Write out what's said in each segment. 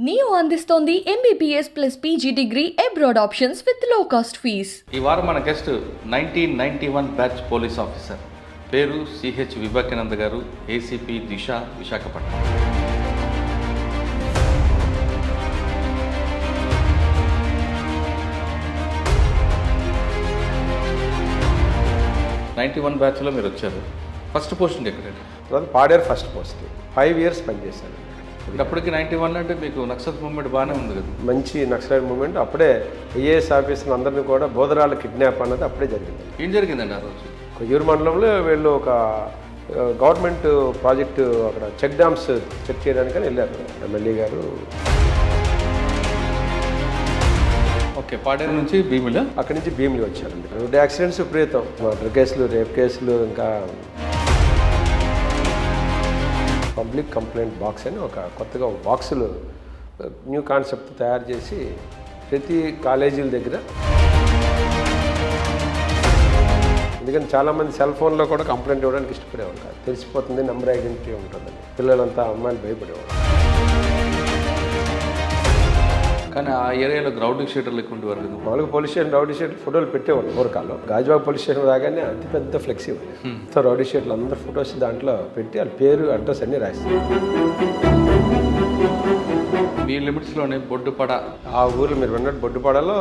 Neo అందిస్తోంది MBBS plus PG degree abroad options with లో cost fees. ఈ వారం మన గెస్ట్ 1991 బ్యాచ్ పోలీస్ ఆఫీసర్, పేరు CH వివేకానంద గారు, ACP దిశ, విశాఖపట్నం. '91 బ్యాచ్లో మీరు వచ్చారు. ఫస్ట్ పోస్టింగ్ ఎక్కడండి? Paderu first post. 5 years పనిచేశాను. అప్పటికి 91 అంటే మీకు నక్సల్ మూవ్మెంట్ బాగానే ఉంది కదా? మంచి నక్సలైట్ మూవ్మెంట్. అప్పుడే IAS ఆఫీసర్లు అందరినీ కూడా బోధరాళ్ళ కిడ్నాప్ అన్నది అప్పుడే జరిగింది. ఏం జరిగిందండి ఆ రోజు? కొయ్యూరు మండలంలో వీళ్ళు ఒక గవర్నమెంట్ ప్రాజెక్టు అక్కడ చెక్ డ్యామ్స్ చెక్ చేయడానికని వెళ్ళారు ఎమ్మెల్యే గారు. ఓకే, పాడేరు నుంచి భీమిలి, అక్కడి నుంచి భీమిలి వచ్చారండి. రోడ్డు యాక్సిడెంట్స్ విపరీతం, మర్డర్ కేసులు, రేప్ కేసులు, ఇంకా పబ్లిక్ కంప్లైంట్ బాక్స్ అని ఒక కొత్తగా ఒక బాక్సులు న్యూ కాన్సెప్ట్ తయారు చేసి ప్రతి కాలేజీల దగ్గర, ఎందుకంటే చాలామంది సెల్ ఫోన్లో కూడా కంప్లైంట్ ఇవ్వడానికి ఇష్టపడేవారు కాదు. తెలిసిపోతుంది, నెంబర్ ఐడెంటిటీ ఉంటుందని పిల్లలంతా అమ్మాయిలు భయపడేవారు. కానీ ఆ ఏరియాలో రౌడీ షీటర్లు ఎక్కువ ఉండేవారు కదా? మామూలుగా పోలీస్ స్టేషన్ రౌడీ షీట్లు ఫోటోలు పెట్టేవారు పూర్వకాలం. గాజువాక పోలీస్ స్టేషన్ రాగానే అతిపెద్ద ఫ్లెక్సీ రౌడీ షీట్లు అందరు ఫొటోస్ దాంట్లో పెట్టి వాళ్ళ పేరు, అడ్రస్ అన్నీ రాస్తారు. మీ లిమిట్స్లోనే బొడ్డుపడ, ఆ ఊరు మీరు విన్నట్టు బొడ్డుపడలో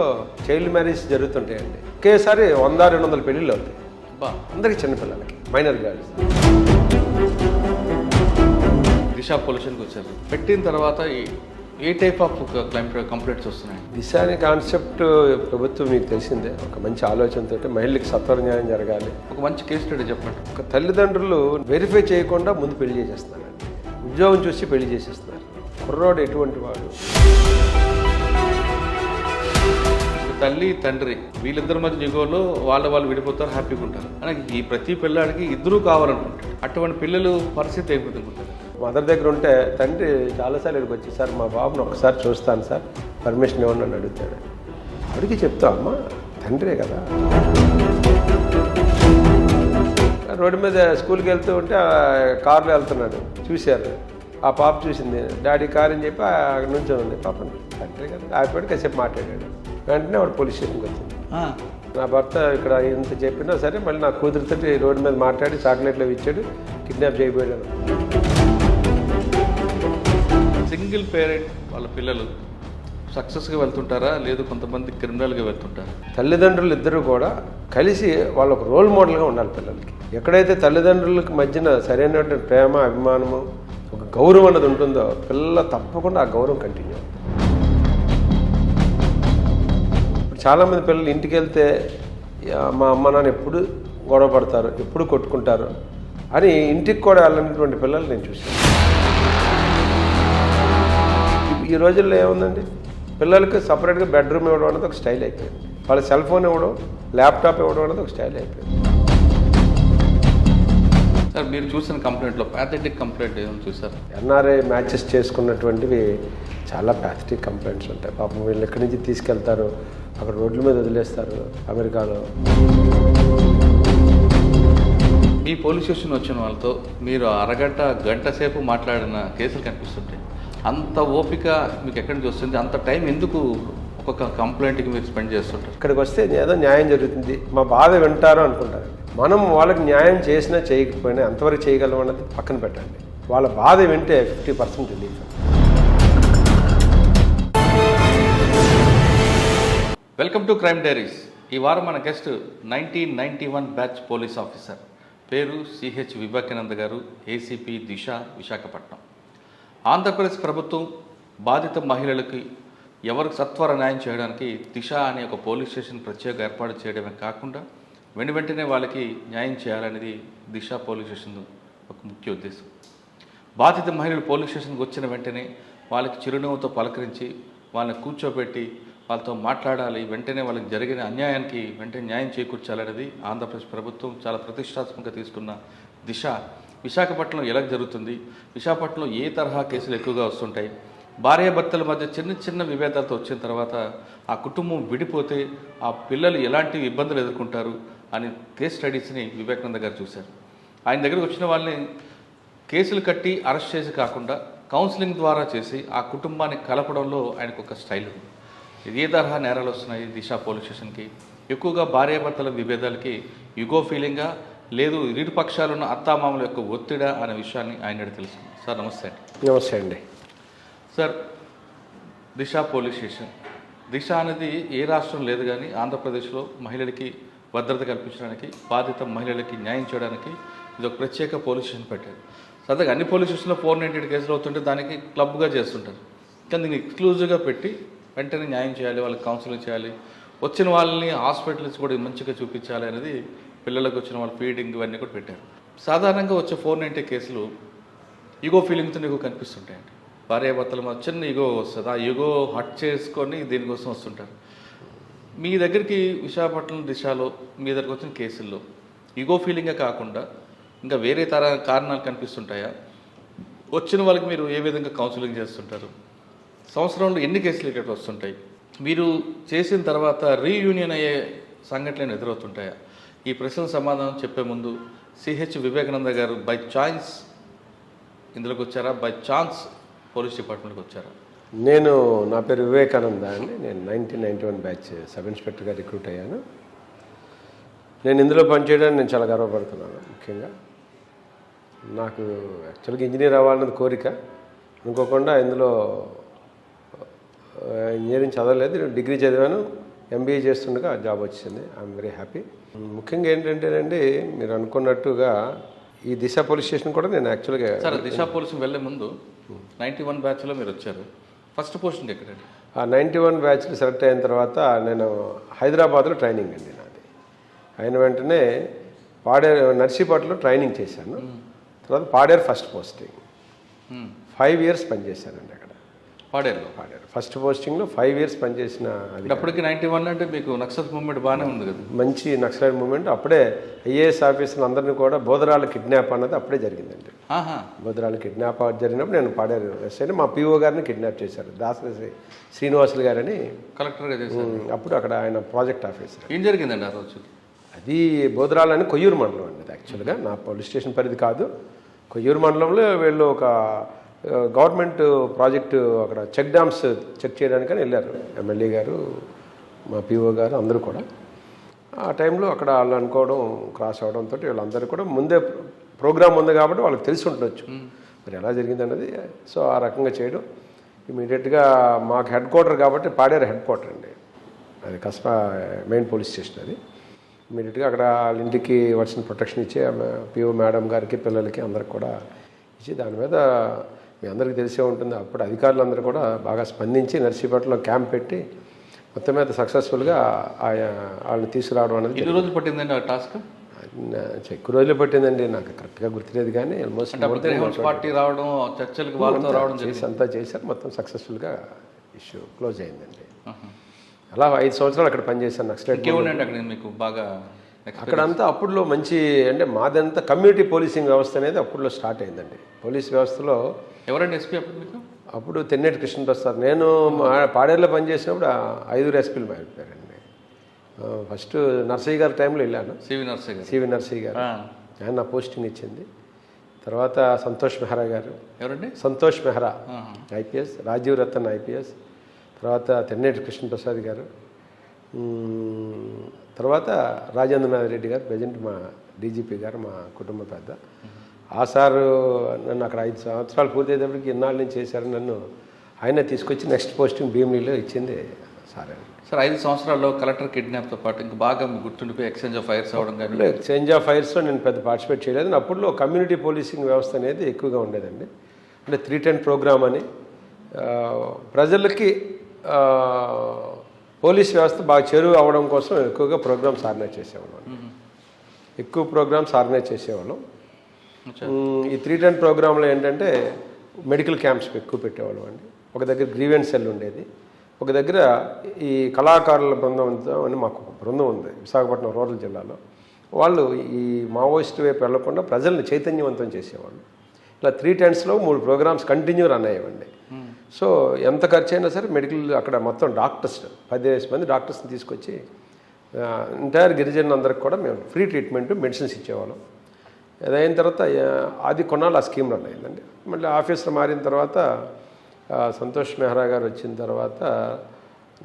చైల్డ్ మ్యారేజ్ జరుగుతుంటాయండి. ఒకేసారి 100-200 పెళ్ళిళ్ళు అవుతాయి. అందరికి చిన్నపిల్లలకి, మైనర్ గర్ల్స్. దిశ పొల్యూషన్కి వచ్చారు. పెట్టిన తర్వాత ఏ టైప్ ఆఫ్ కంప్లైంట్స్ వస్తున్నాయి? దిశ అనే కాన్సెప్ట్ ప్రభుత్వం మీకు తెలిసిందే, ఒక మంచి ఆలోచనతో మహిళలకు సత్వర న్యాయం జరగాలి. ఒక మంచి కేసు స్టడీ చెప్పండి. ఒక తల్లిదండ్రులు వెరిఫై చేయకుండా ముందు పెళ్లి చేసేస్తున్నారండి. ఉద్యోగం చూసి పెళ్లి చేసేస్తున్నారు. కుర్రోడు ఎటువంటి వాడు, తల్లి తండ్రి వీళ్ళిద్దరి మధ్య యుగంలో వాళ్ళు విడిపోతారు, హ్యాపీగా ఉంటారు. అని ఈ ప్రతి పిల్లాడికి ఇద్దరూ కావాలనుకుంటారు. అటువంటి పిల్లలు పరిస్థితి ఏం విధంగా? మదర్ దగ్గర ఉంటే తండ్రి చాలాసార్లు ఇక్కడికి వచ్చి, సార్ మా బాబుని ఒకసారి చూస్తాను సార్, పర్మిషన్ ఇవ్వండి అని అడుగుతాడు. అడిగి చెప్తావు, అమ్మ తండ్రే కదా. రోడ్డు మీద స్కూల్కి వెళ్తూ ఉంటే కారులో వెళ్తున్నాడు, చూశారు. ఆ పాప చూసింది, డాడీ కార్ అని చెప్పి అక్కడ నుంచి ఉంది. పాపని తండ్రే కదా. ఆపేడు, కాసేపు మాట్లాడాడు. వెంటనే వాడు పోలీస్ స్టేషన్కి వచ్చింది. నా భర్త ఇక్కడ ఇంత చెప్పినా సరే మళ్ళీ నా కూతురుతో రోడ్డు మీద మాట్లాడి చాక్లెట్లు ఇచ్చాడు, కిడ్నాప్ చేయబోయాడు. సింగిల్ పేరెంట్ వాళ్ళ పిల్లలు సక్సెస్గా వెళ్తుంటారా, లేదు కొంతమంది క్రిమినల్గా వెళ్తుంటారా? తల్లిదండ్రులు ఇద్దరు కూడా కలిసి వాళ్ళు ఒక రోల్ మోడల్గా ఉండాలి పిల్లలకి. ఎక్కడైతే తల్లిదండ్రులకు మధ్యన సరైనటువంటి ప్రేమ, అభిమానము, ఒక గౌరవం అన్నది ఉంటుందో పిల్లలు తప్పకుండా ఆ గౌరవం కంటిన్యూ అవుతుంది. ఇప్పుడు చాలామంది పిల్లలు ఇంటికి వెళ్తే మా అమ్మ నాన్న ఎప్పుడు గొడవ పడతారు, ఎప్పుడు కొట్టుకుంటారు అని ఇంటికి కూడా వెళ్ళినటువంటి పిల్లలు నేను చూశాను. ఈ రోజుల్లో ఏముందండి, పిల్లలకి సపరేట్గా బెడ్రూమ్ ఇవ్వడం అనేది ఒక స్టైల్ అయిపోయింది. వాళ్ళ సెల్ ఫోన్ ఇవ్వడం, ల్యాప్టాప్ ఇవ్వడం అనేది ఒక స్టైల్ అయిపోయింది. సార్, మీరు చూసిన కంప్లైంట్లో ప్యాథెటిక్ కంప్లైంట్ ఏమైనా చూసారు? NRI మ్యాచెస్ చేసుకున్నటువంటివి చాలా ప్యాథెటిక్ కంప్లైంట్స్ ఉంటాయి. పాపం వీళ్ళు ఎక్కడి నుంచి తీసుకెళ్తారు, అక్కడ రోడ్ల మీద వదిలేస్తారు అమెరికాలో. మీ పోలీస్ స్టేషన్ వచ్చిన వాళ్ళతో మీరు గంట సేపు మాట్లాడిన కేసులు కనిపిస్తుంటాయి. అంత ఓపిక మీకు ఎక్కడి నుంచి వస్తుంది? అంత టైం ఎందుకు ఒక్కొక్క కంప్లైంట్కి మీరు స్పెండ్ చేస్తుంటారు? ఇక్కడికి వస్తే ఏదో న్యాయం జరుగుతుంది, మా బాధ వింటారు అనుకుంటారు. మనం వాళ్ళకి న్యాయం చేసినా చేయకపోయినా ఎంతవరకు చేయగలం అన్నది పక్కన పెట్టండి. వాళ్ళ బాధ వింటే 50% relief. Welcome to crime diaries. ఈ వారం మన గెస్ట్ 1991 బ్యాచ్ పోలీస్ ఆఫీసర్, పేరు CH వివేకానంద గారు, ACP దిశ, విశాఖపట్నం. ఆంధ్రప్రదేశ్ ప్రభుత్వం బాధిత మహిళలకి ఎవరికి సత్వర న్యాయం చేయడానికి దిశ అనే ఒక పోలీస్ స్టేషన్ ప్రత్యేక ఏర్పాటు చేయడమే కాకుండా వెంటనే వాళ్ళకి న్యాయం చేయాలనేది దిశ పోలీస్ స్టేషన్ ఒక ముఖ్య ఉద్దేశం. బాధిత మహిళలు పోలీస్ స్టేషన్కి వచ్చిన వెంటనే వాళ్ళకి చిరునవ్వుతో పలకరించి వాళ్ళని కూర్చోబెట్టి వాళ్ళతో మాట్లాడాలి, వెంటనే వాళ్ళకి జరిగిన అన్యాయానికి వెంటనే న్యాయం చేకూర్చాలనేది ఆంధ్రప్రదేశ్ ప్రభుత్వం చాలా ప్రతిష్టాత్మకంగా తీసుకున్న దిశ. విశాఖపట్నంలో ఎలా జరుగుతుంది, విశాఖపట్నంలో ఏ తరహా కేసులు ఎక్కువగా వస్తుంటాయి, భార్యాభర్తల మధ్య చిన్న విభేదాలతో వచ్చిన తర్వాత ఆ కుటుంబం విడిపోతే ఆ పిల్లలు ఎలాంటి ఇబ్బందులు ఎదుర్కొంటారు అని కేస్ స్టడీస్ని వివేకానంద గారు చూశారు. ఆయన దగ్గరకు వచ్చిన వాళ్ళని కేసులు కట్టి అరెస్ట్ చేసి కాకుండా కౌన్సిలింగ్ ద్వారా చేసి ఆ కుటుంబాన్ని కలపడంలో ఆయనకు ఒక స్టైల్ ఉంది. ఇది ఏ తరహా నేరాలు వస్తున్నాయి దిశ పోలీస్ స్టేషన్కి? ఎక్కువగా భార్యాభర్తల విభేదాలకి యుగో ఫీలింగా, లేదు ఇరు పక్షాలున్న అత్తామామల యొక్క ఒత్తిడా అనే విషయాన్ని ఆయన తెలుసుకుంది. సార్ నమస్తే అండి. నమస్తే అండి. సార్, దిశ పోలీస్ స్టేషన్, దిశ అనేది ఏ రాష్ట్రం లేదు కానీ ఆంధ్రప్రదేశ్లో మహిళలకి భద్రత కల్పించడానికి, బాధిత మహిళలకి న్యాయం చేయడానికి ఇది ఒక ప్రత్యేక పోలీస్ స్టేషన్ పెట్టారు. సరదాగా అన్ని పోలీస్ స్టేషన్లో 498 కేసులు అవుతుంటే దానికి క్లబ్గా చేస్తుంటారు. కానీ దీన్ని ఎక్స్క్లూజివ్గా పెట్టి వెంటనే న్యాయం చేయాలి, వాళ్ళకి కౌన్సిలింగ్ చేయాలి, వచ్చిన వాళ్ళని హాస్పిటల్స్ కూడా మంచిగా చూపించాలి అనేది, పిల్లలకు వచ్చిన వాళ్ళ ఫీడింగ్ ఇవన్నీ కూడా పెట్టారు. సాధారణంగా వచ్చే 490 కేసులు ఈగో ఫీలింగ్తో నీకు కనిపిస్తుంటాయండి. భార్యాభర్తల మధ్య చిన్న ఈగో వస్తుంది, ఆ ఈగో హట్ చేసుకొని దీనికోసం వస్తుంటారు. మీ దగ్గరికి విశాఖపట్నం దిశలో మీ దగ్గరికి వచ్చిన కేసుల్లో ఈగో ఫీలింగే కాకుండా ఇంకా వేరే కారణాలు కనిపిస్తుంటాయా? వచ్చిన వాళ్ళకి మీరు ఏ విధంగా కౌన్సిలింగ్ చేస్తుంటారు? సంవత్సరంలో ఎన్ని కేసులు ఇక్కడ వస్తుంటాయి? మీరు చేసిన తర్వాత రీయూనియన్ అయ్యే సంఘటనలు ఎదురవుతుంటాయా? ఈ ప్రశ్నల సమాధానం చెప్పే ముందు సిహెచ్ వివేకానంద గారు బై ఛాయిస్ ఇందులోకి వచ్చారా, బై ఛాన్స్ పోలీస్ డిపార్ట్మెంట్కి వచ్చారా? నా పేరు వివేకానంద అండి. నేను 1991 బ్యాచ్ సబ్ ఇన్స్పెక్టర్గా రిక్రూట్ అయ్యాను. నేను ఇందులో పనిచేయడానికి నేను చాలా గర్వపడుతున్నాను. ముఖ్యంగా నాకు యాక్చువల్గా ఇంజనీర్ అవ్వాలన్నది కోరిక. అనుకోకుండా ఇందులో ఇంజనీరింగ్ చదవలేదు, డిగ్రీ చదివాను, ఎంబీఏ చేస్తుండగా జాబ్ వచ్చింది. I'm very happy. ముఖ్యంగా ఏంటంటేనండి, మీరు అనుకున్నట్టుగా ఈ దిశ పోలీస్ స్టేషన్ కూడా నేను యాక్చువల్గా సార్ దిశ పోలీస్ వెళ్ళే ముందు 91 బ్యాచ్లో మీరు వచ్చారు. ఫస్ట్ పోస్టింగ్ ఎక్కడండి? ఆ 91 బ్యాచ్లో సెలెక్ట్ అయిన తర్వాత నేను హైదరాబాద్లో ట్రైనింగ్ అండి నాది. అయిన వెంటనే నర్సీపట్నంలో ట్రైనింగ్ చేశాను. తర్వాత పాడేరు ఫస్ట్ పోస్టింగ్ 5 years పనిచేశానండి అక్కడ. పాడేరు ఫస్ట్ పోస్టింగ్లో 5 years పనిచేసిన. అప్పటికి 91 అంటే మీకు నక్సల్ మూవ్మెంట్ బాగానే ఉంది కదా? మంచి నక్సలైట్ మూవ్మెంట్. అప్పుడే ఐఏఎస్ ఆఫీసర్లు అందరినీ కూడా బోధరాల కిడ్నాప్ అన్నది అప్పుడే జరిగిందండి. బోధరాల కిడ్నాప్ జరిగినప్పుడు నేను పాడేరు ఎస్ఐని, మా పిఓ గారిని కిడ్నాప్ చేశారు, దాసరి శ్రీనివాసులు గారని కలెక్టర్గా చేశారు. అప్పుడు అక్కడ ఆయన ప్రాజెక్ట్ ఆఫీసర్. ఏం జరిగిందండి ఆ రోజు? అది బోధరాలని కొయ్యూరు మండలం అండి. అది యాక్చువల్గా నా పోలీస్ స్టేషన్ పరిధి కాదు. కొయ్యూరు మండలంలో వీళ్ళు ఒక గవర్నమెంట్ ప్రాజెక్టు అక్కడ చెక్ డ్యామ్స్ చెక్ చేయడానికని వెళ్ళారు. ఎమ్మెల్యే గారు, మా పిఓ గారు అందరూ కూడా. ఆ టైంలో అక్కడ వాళ్ళు అనుకోవడం క్రాస్ అవడంతో వీళ్ళందరూ కూడా ముందే ప్రోగ్రామ్ ఉంది కాబట్టి వాళ్ళకి తెలిసి ఉండొచ్చు మరి ఎలా జరిగింది అన్నది. సో ఆ రకంగా చేయడం ఇమీడియట్గా మాకు హెడ్ క్వార్టర్ కాబట్టి పాడేరు హెడ్ క్వార్టర్ అండి, అది కస్బా మెయిన్ పోలీస్ స్టేషన్. అది ఇమీడియట్గా అక్కడ వాళ్ళ ఇంటికి వర్షన్ ప్రొటెక్షన్ ఇచ్చి పిఓ మేడం గారికి, పిల్లలకి అందరికి కూడా ఇచ్చి, దాని మీద మీ అందరికీ తెలిసే ఉంటుంది, అప్పుడు అధికారులందరూ కూడా బాగా స్పందించి నర్సీపట్నంలో క్యాంప్ పెట్టి మొత్తం మీద సక్సెస్ఫుల్గా వాళ్ళని తీసుకురావడం అనేది. ఎన్ని రోజులు పట్టిందండి ఆ టాస్క్? ఎక్కువ రోజులు పట్టిందండి, నాకు కరెక్ట్గా గుర్తులేదు కానీ ఆల్మోస్ట్ పార్టీ రావడం, చర్చలకు వాళ్ళతో రావడం చేసి అంతా చేశారు. మొత్తం సక్సెస్ఫుల్గా ఇష్యూ క్లోజ్ అయిందండి. అలా 5 సంవత్సరాలు అక్కడ పనిచేశాను నక్సలైట్. అక్కడ మీకు బాగా అక్కడంతా అప్పుడులో మంచి అంటే మాదంతా కమ్యూనిటీ పోలీసింగ్ వ్యవస్థ అనేది అప్పుడులో స్టార్ట్ అయిందండి. పోలీస్ వ్యవస్థలో ఎవరండి ఎస్పీ అప్పుడు మీకు? అప్పుడు తెన్నేటి కృష్ణప్రసాద్. నేను పాడేరులో పనిచేసినప్పుడు 5 ఎస్పీలు మారిపోయారండి. ఫస్ట్ నర్సయ్య గారి టైంలో వెళ్ళాను, సివి నర్సయ్య గారు, ఆయన నా పోస్టింగ్ ఇచ్చింది. తర్వాత సంతోష్ మెహ్రా గారు. ఎవరండి? సంతోష్ మెహ్రా ఐపీఎస్, రాజీవ్ రతన్ ఐపీఎస్, తర్వాత తెన్నేటి కృష్ణప్రసాద్ గారు, తర్వాత రాజేంద్రనాథ్ రెడ్డి గారు, ప్రజెంట్ మా డీజీపీ గారు, మా కుటుంబ పెద్ద. ఆ సారు నన్ను అక్కడ 5 సంవత్సరాలు పూర్తయ్యేటప్పటికి ఇన్నాళ్ళ నుంచి చేశారు. నన్ను ఆయన తీసుకొచ్చి నెక్స్ట్ పోస్టింగ్ భీమిలీలో ఇచ్చింది సార్. సార్ 5 సంవత్సరాల్లో కలెక్టర్ కిడ్నాప్తో పాటు ఇంకా బాగా గుర్తుండిపోయి ఎక్స్చేంజ్ ఆఫ్ ఫైర్స్ అవ్వడం కానీ? ఎక్స్చేంజ్ ఆఫ్ ఫైర్స్లో నేను పెద్ద పార్టిసిపేట్ చేయలేదు. అప్పుడులో కమ్యూనిటీ పోలీసింగ్ వ్యవస్థ అనేది ఎక్కువగా ఉండేదండి. అంటే 310 ప్రోగ్రామ్ అని ప్రజలకి పోలీస్ వ్యవస్థ బాగా చేరువ అవ్వడం కోసం ఎక్కువగా ప్రోగ్రామ్స్ ఆర్గనైజ్ చేసేవాళ్ళం. ఎక్కువ ప్రోగ్రామ్స్ ఆర్గనైజ్ చేసేవాళ్ళం. ఈ 310 ప్రోగ్రాంలో ఏంటంటే మెడికల్ క్యాంప్స్ ఎక్కువ పెట్టేవాళ్ళం అండి. ఒక దగ్గర గ్రీవెన్స్ సెల్ ఉండేది, ఒక దగ్గర ఈ కళాకారుల బృందం అని మాకు ఒక బృందం ఉంది విశాఖపట్నం రూరల్ జిల్లాలో. వాళ్ళు ఈ మావోయిస్ట్ వైపు వెళ్లకుండా ప్రజల్ని చైతన్యవంతం చేసేవాళ్ళు. ఇలా 310స్లో 3 ప్రోగ్రామ్స్ కంటిన్యూ రన్ అయ్యేవండి. సో ఎంత ఖర్చు అయినా సరే మెడికల్ అక్కడ మొత్తం డాక్టర్స్ 15 మంది డాక్టర్స్ని తీసుకొచ్చి ఎంటైర్ గిరిజనులందరికీ కూడా మేము ఫ్రీ ట్రీట్మెంట్, మెడిసిన్స్ ఇచ్చేవాళ్ళం. అదైన తర్వాత అది కొన్నాళ్ళు ఆ స్కీమ్ రన్ అయిందండి. మళ్ళీ ఆఫీసర్ మారిన తర్వాత సంతోష్ మెహ్రా గారు వచ్చిన తర్వాత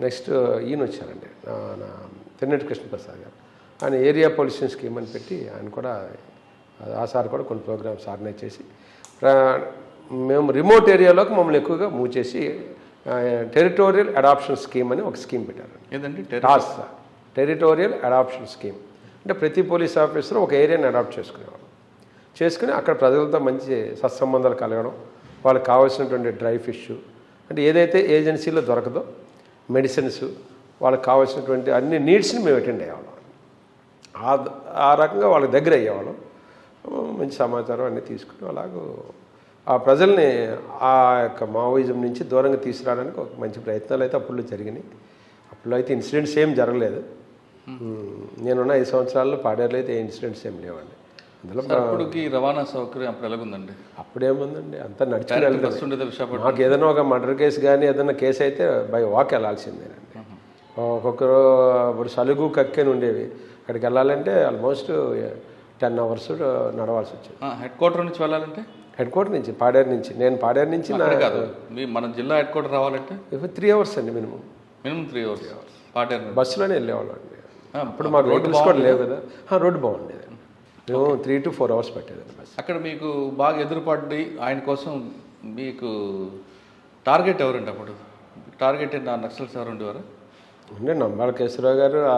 నెక్స్ట్ ఈయన వచ్చారండి, తెన్నటి కృష్ణప్రసాద్ గారు. ఆయన ఏరియా పొల్యూషన్ స్కీమ్ అని పెట్టి ఆయన కూడా ఆ సార్ కూడా కొన్ని ప్రోగ్రామ్స్ ఆర్గనైజ్ చేసి మేము రిమోట్ ఏరియాలోకి మమ్మల్ని ఎక్కువగా మూవ్ చేసి టెరిటోరియల్ అడాప్షన్ స్కీమ్ అని ఒక స్కీమ్ పెట్టారు. ఏదండి? టెరిటోరియల్ అడాప్షన్ స్కీమ్ అంటే ప్రతి పోలీస్ ఆఫీసర్ ఒక ఏరియాని అడాప్ట్ చేసుకుని అక్కడ ప్రజలతో మంచి సత్సంబంధాలు కలగడం, వాళ్ళకి కావాల్సినటువంటి డ్రై ఫిష్ అంటే ఏదైతే ఏజెన్సీలో దొరకదో మెడిసిన్స్, వాళ్ళకి కావాల్సినటువంటి అన్ని నీడ్స్ని మేము అటెండ్ అయ్యేవాళ్ళం. ఆ రకంగా వాళ్ళకి దగ్గర అయ్యేవాళ్ళం. మంచి సమాచారం అన్నీ తీసుకుని అలాగూ ఆ ప్రజల్ని ఆ యొక్క మావోయిజం నుంచి దూరంగా తీసుకురావడానికి ఒక మంచి ప్రయత్నాలు అయితే అప్పుల్లో జరిగినాయి. అప్పుల్లో అయితే ఇన్సిడెంట్స్ ఏం జరగలేదు. నేనున్న 5 సంవత్సరాల్లో పాడేరులో అయితే ఏ ఇన్సిడెంట్స్ ఏం లేవండి. అందులో అప్పటికి రవాణా సౌకర్యం అప్పుడు ఎలాగుందండి? అప్పుడేముందండి, అంతా నడిచి విశాఖపట్నం. మాకు ఏదైనా ఒక మర్డర్ కేసు కానీ ఏదైనా కేసు అయితే బై వాక్ వెళ్ళాల్సిందేనండి. ఒక్కొక్కరు ఇప్పుడు సలుగు కక్కని ఉండేవి, అక్కడికి వెళ్ళాలంటే ఆల్మోస్ట్ 10 hours నడవాల్సి వచ్చేది. హెడ్ క్వార్టర్ నుంచి వెళ్ళాలంటే? హెడ్ క్వార్టర్ నుంచి పాడేరు నుంచి, నేను పాడేరు నుంచి కాదు మన జిల్లా హెడ్ క్వార్టర్ రావాలంటే 3 hours అండి మినిమం 3 hours. పాడేరు బస్సులోనే వెళ్ళేవాళ్ళం అండి. అప్పుడు మాకు వెహికల్స్ కూడా లేవు కదా. రోడ్డు బాగుండేది. మేము 3 to 4 hours పట్టేదండి బస్సు. అక్కడ మీకు బాగా ఎదురుపడి ఆయన కోసం మీకు టార్గెట్ ఎవరండి? అప్పుడు టార్గెట్ నక్సల్స్ ఎవరు ఉండేవారు? ఉండే నంబాల కేశవరావు గారు. ఆ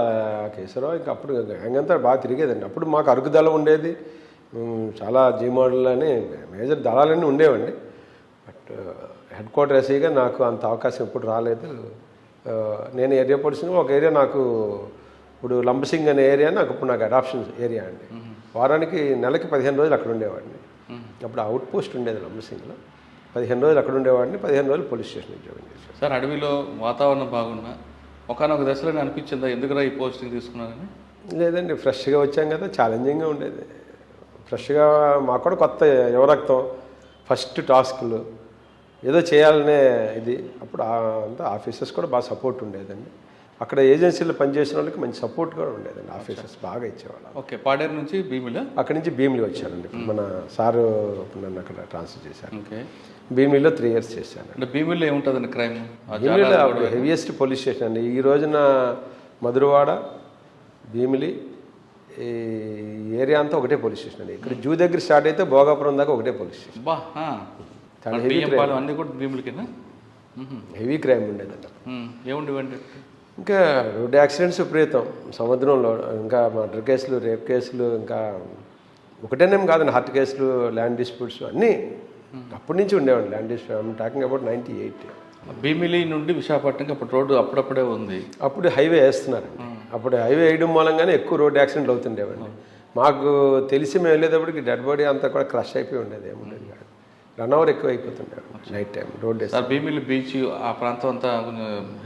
కేశవరావు ఇంకా అప్పుడు అంతా బాగా తిరిగేదండి. అప్పుడు మాకు అరకు దళం ఉండేది, చాలా జీ మోడల్ అని మేజర్ దళాలన్నీ ఉండేవండి. బట్ హెడ్ క్వార్టర్ ఎస్ఐగా నాకు అంత అవకాశం ఎప్పుడు రాలేదు. నేను ఏరియా పొలిసింగ్ ఒక ఏరియా నాకు ఇప్పుడు లంబసింగ్ అనే ఏరియా నాకు అడాప్షన్ ఏరియా అండి. వారానికి నెలకి 15 రోజులు అక్కడ ఉండేవాడిని. అప్పుడు అవుట్ పోస్ట్ ఉండేది లంబసింగ్లో. 15 రోజులు అక్కడ ఉండేవాడిని, 15 రోజులు పోలీస్ స్టేషన్ ఉద్యోగం చేశాను. సార్ అడవిలో వాతావరణం బాగున్నా ఒకనొక దశలోనే అనిపించిందా ఎందుకురా ఈ పోస్టింగ్ తీసుకున్నారని? లేదండి, ఫ్రెష్గా వచ్చాం కదా, ఛాలెంజింగ్గా ఉండేది. ఫ్రెష్గా మాకు కూడా కొత్త యువరక్తం, ఫస్ట్ టాస్క్లు ఏదో చేయాలనే ఇది. అప్పుడు అంతా ఆఫీసర్స్ కూడా బాగా సపోర్ట్ ఉండేదండి. అక్కడ ఏజెన్సీలో పనిచేసిన వాళ్ళకి మంచి సపోర్ట్ కూడా ఉండేదండి. ఆఫీసర్స్ బాగా ఇచ్చేవాళ్ళు. ఓకే, పాడేరు నుంచి భీమిలి? అక్కడి నుంచి భీమిలి వచ్చానండి. మన సారు నన్ను అక్కడ ట్రాన్స్ఫర్ చేశారు. ఓకే, భీమిలిలో 3 years చేశాను. అంటే భీమిలిలో ఏముంటుందండి క్రైమ్? భీమిలిలో అప్పుడు హెవియెస్ట్ పోలీస్ స్టేషన్ అండి. ఈ రోజున మధురవాడ, భీమిలి ఈ ఏరియా అంతా ఒకటే పోలీస్ స్టేషన్ అండి. ఇక్కడ జూ దగ్గర స్టార్ట్ అయితే భోగాపురం దాకా ఒకటే పోలీస్ స్టేషన్. చాలా హెవీ క్రైమ్. అన్నీ కూడా భీమిలికినా? హెవీ క్రైమ్ ఉండేదండి. ఏముండేవండి? ఇంకా రోడ్డు యాక్సిడెంట్స్ విపరీతం సముద్రంలో. ఇంకా మర్డర్ కేసులు, రేప్ కేసులు, ఇంకా ఒకటేనేం కాదండి, హార్ట్ కేసులు, ల్యాండ్ డిస్ప్యూట్స్ అన్నీ అప్పటి నుంచి ఉండేవాడి. Land dispute I'm talking about 98. Bheemili నుండి విశాఖపట్నంకి అప్పుడు రోడ్డు అప్పుడప్పుడే ఉంది. అప్పుడు హైవే వేస్తున్నారండి. అప్పుడు హైవే వేయడం మూలంగానే ఎక్కువ రోడ్డు యాక్సిడెంట్లు అవుతుండేవండి. మాకు తెలిసి మేము వెళ్ళేటప్పటికి డెడ్ బాడీ అంతా కూడా క్రష్ అయిపోయి ఉండేది, ఏముండేది కాదు. రన్ అవర్ ఎక్కువ అయిపోతుండే night time road. Sir Bheemili beach ఆ ప్రాంతం అంతా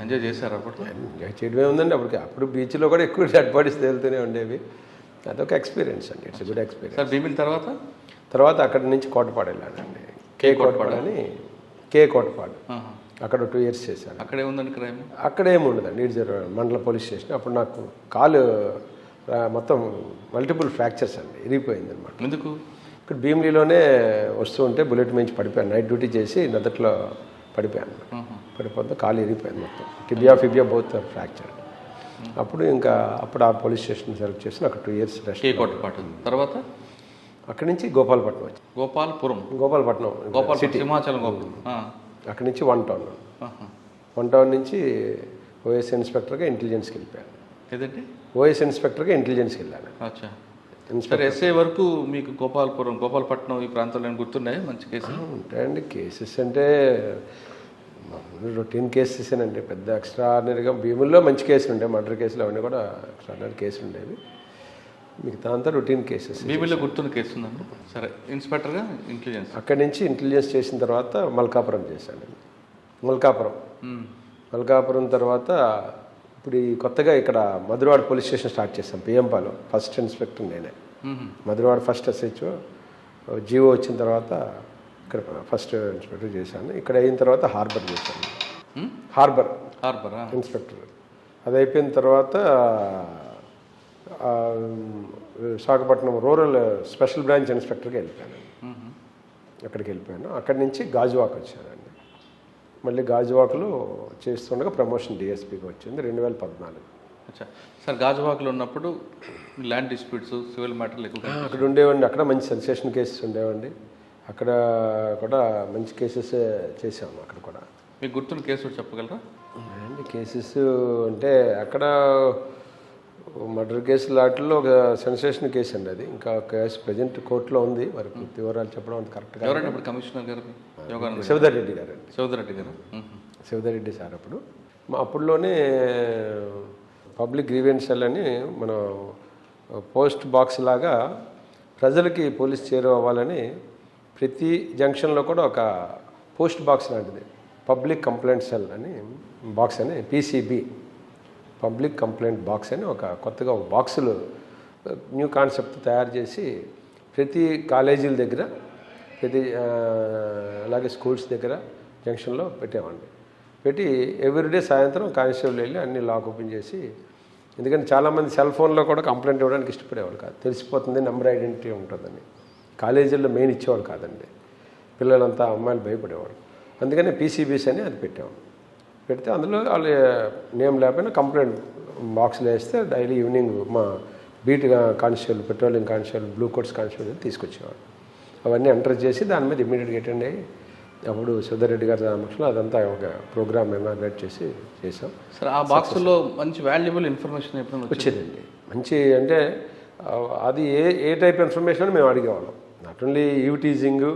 ఎంజాయ్ చేశారు అప్పుడు? ఎంజాయ్ చేయడమే ఉందండి. అప్పుడు బీచ్లో కూడా ఎక్కువ డెడ్ బాడీస్ తేలుతూనే ఉండేవి. అదొక ఎక్స్పీరియన్స్ అండి. It's good experience. Sir Bheemili తర్వాత అక్కడి నుంచి కోటపాడు వెళ్ళానండి. కే కోటపాడు అక్కడ 2 years చేశాను. అక్కడే ఉందండి క్రైమ్? అక్కడేమి ఉండదండి, ఈడ్జర్ మండల పోలీస్ స్టేషన్. అప్పుడు నాకు కాలు మొత్తం మల్టిపుల్ ఫ్రాక్చర్స్ అండి, ఇరిగిపోయింది అనమాట. ఎందుకు? ఇక్కడ భీమిలీలోనే వస్తూ ఉంటే బుల్లెట్ మించి పడిపోయాను. నైట్ డ్యూటీ చేసి నదట్లో పడిపోయాను. పడిపోతే కాలు ఇరిగిపోయింది మొత్తం. ఫిబియా బోత్ ఫ్రాక్చర్. అప్పుడు ఆ పోలీస్ స్టేషన్ సెలెక్ట్ చేసి అక్కడ 2 years రెస్ట్. తర్వాత అక్కడి నుంచి గోపాలపట్నం వచ్చి గోపాలపట్నం సిటీ, సింహాచలం. అక్కడి నుంచి 1 town. 1 town నుంచి ఓఎస్ ఇన్స్పెక్టర్గా ఇంటెలిజెన్స్కి వెళ్ళిపోయాను. ఏదంటే ఓఎస్ ఇన్స్పెక్టర్గా ఇంటెలిజెన్స్కి వెళ్ళాను. సరే, ఎస్ఐ వరకు మీకు గోపాలపట్నం ఈ ప్రాంతంలో గుర్తున్నాయి మంచి కేసులు? ఉంటాయండి. కేసెస్ అంటే రొటీన్ కేసెసేనండి, పెద్ద ఎక్స్ట్రాడినరీగా. భీముల్లో మంచి కేసులు ఉంటాయి, మర్డర్ కేసులు అవన్నీ కూడా ఎక్స్ట్రాడినరీ కేసులు ఉండేవి. మిగతా అంతా రొటీన్ కేసెస్. భీమిల్లో గుర్తున్న కేసు ఉందండి? సరే, ఇన్స్పెక్టర్గా ఇంటెలిజెన్స్. అక్కడి నుంచి ఇంటెలిజెన్స్ చేసిన తర్వాత మల్కాపురం చేశానండి. మల్కాపురం తర్వాత ఇప్పుడు ఈ కొత్తగా ఇక్కడ మధురవాడ పోలీస్ స్టేషన్ స్టార్ట్ చేశాం. పిఎంపాలో ఫస్ట్ ఇన్స్పెక్టర్ నేనే. మధురవాడ ఫస్ట్ SHO, జీవో వచ్చిన తర్వాత ఇక్కడ ఫస్ట్ ఇన్స్పెక్టర్ చేశాను. ఇక్కడ అయిన తర్వాత హార్బర్ చేశాను. Harbour inspector. అది అయిపోయిన తర్వాత విశాఖపట్నం రూరల్ స్పెషల్ బ్రాంచ్ ఇన్స్పెక్టర్గా వెళ్ళిపోయాను. అక్కడికి వెళ్ళిపోయాను. అక్కడి నుంచి గాజువాక్ వచ్చానండి. మళ్ళీ గాజువాక్లో చేస్తుండగా ప్రమోషన్ డిఎస్పీగా వచ్చింది 2014. అచ్చా సార్, గాజువాకలో ఉన్నప్పుడు ల్యాండ్ డిస్ప్యూట్స్, సివిల్ మ్యాటర్లు ఎక్కువ అక్కడ ఉండేవండి. అక్కడ మంచి సెన్సేషన్ కేసెస్ ఉండేవండి. అక్కడ కూడా మంచి కేసెస్ చేసాము. అక్కడ కూడా మీకు గుర్తున్న కేసు చెప్పగలరా? అండి కేసెస్ అంటే అక్కడ మర్డర్ కేసు లాట్లో ఒక సెన్సేషన్ కేసు అండి అది. ఇంకా కేసు ప్రజెంట్ కోర్టులో ఉంది. మరి పూర్తి వివరాలు చెప్పడం అంత కరెక్ట్గా. ఎవరండి ఇప్పుడు కమిషనర్ గారు? శివధర్ రెడ్డి గారు అండి. శివధర్ గారు. శివధర్ రెడ్డి సార్ అప్పుడు అప్పుడులోనే పబ్లిక్ గ్రీవెన్స్ సెల్ అని మనం పోస్ట్ బాక్స్ లాగా ప్రజలకి పోలీస్ చేరువ అవ్వాలని ప్రతి జంక్షన్లో కూడా ఒక పోస్ట్ బాక్స్ లాంటిది పబ్లిక్ కంప్లైంట్ సెల్ అని బాక్స్ అని పీసీబీ పబ్లిక్ కంప్లైంట్ బాక్స్ అని ఒక కొత్తగా ఒక బాక్సులు న్యూ కాన్సెప్ట్ తయారు చేసి ప్రతి కాలేజీల దగ్గర అలాగే స్కూల్స్ దగ్గర జంక్షన్లో పెట్టేవాడిని. పెట్టి ఎవ్రీడే సాయంత్రం కానిస్టేబుల్ వెళ్ళి అన్ని లాక్ ఓపెన్ చేసి, ఎందుకంటే చాలామంది సెల్ ఫోన్లో కూడా కంప్లైంట్ ఇవ్వడానికి ఇష్టపడేవాడు కాదు. తెలిసిపోతుంది, నెంబర్ ఐడెంటిటీ ఉంటుందని. కాలేజీల్లో మెయిన్ ఇచ్చేవాడు కాదండి. పిల్లలంతా అమ్మాయిలు భయపడేవాడు. అందుకని పీసీబీస్ అని అది పెట్టాము. పెడితే అందులో వాళ్ళు నేమ్ లేకపోయినా కంప్లైంట్ బాక్స్లో వేస్తే డైలీ ఈవినింగ్ మా beat constable, patrolling constable, blue colts constable తీసుకొచ్చేవాడు. అవన్నీ ఎంటర్ చేసి దాని మీద ఇమీడియట్గా అటెండ్ అయ్యి అప్పుడు సుధారెడ్డి గారి సమక్షంలో అదంతా ఒక ప్రోగ్రామ్ ఇనాగ్రేట్ చేసాం. సార్ ఆ బాక్స్లో మంచి వాల్యుబుల్ ఇన్ఫర్మేషన్ ఎప్పుడు వచ్చేదండి. మంచి అంటే అది ఏ టైప్ ఇన్ఫర్మేషన్ మేము అడిగేవాళ్ళం. నాట్ ఓన్లీ ఈవ్ టీజింగ్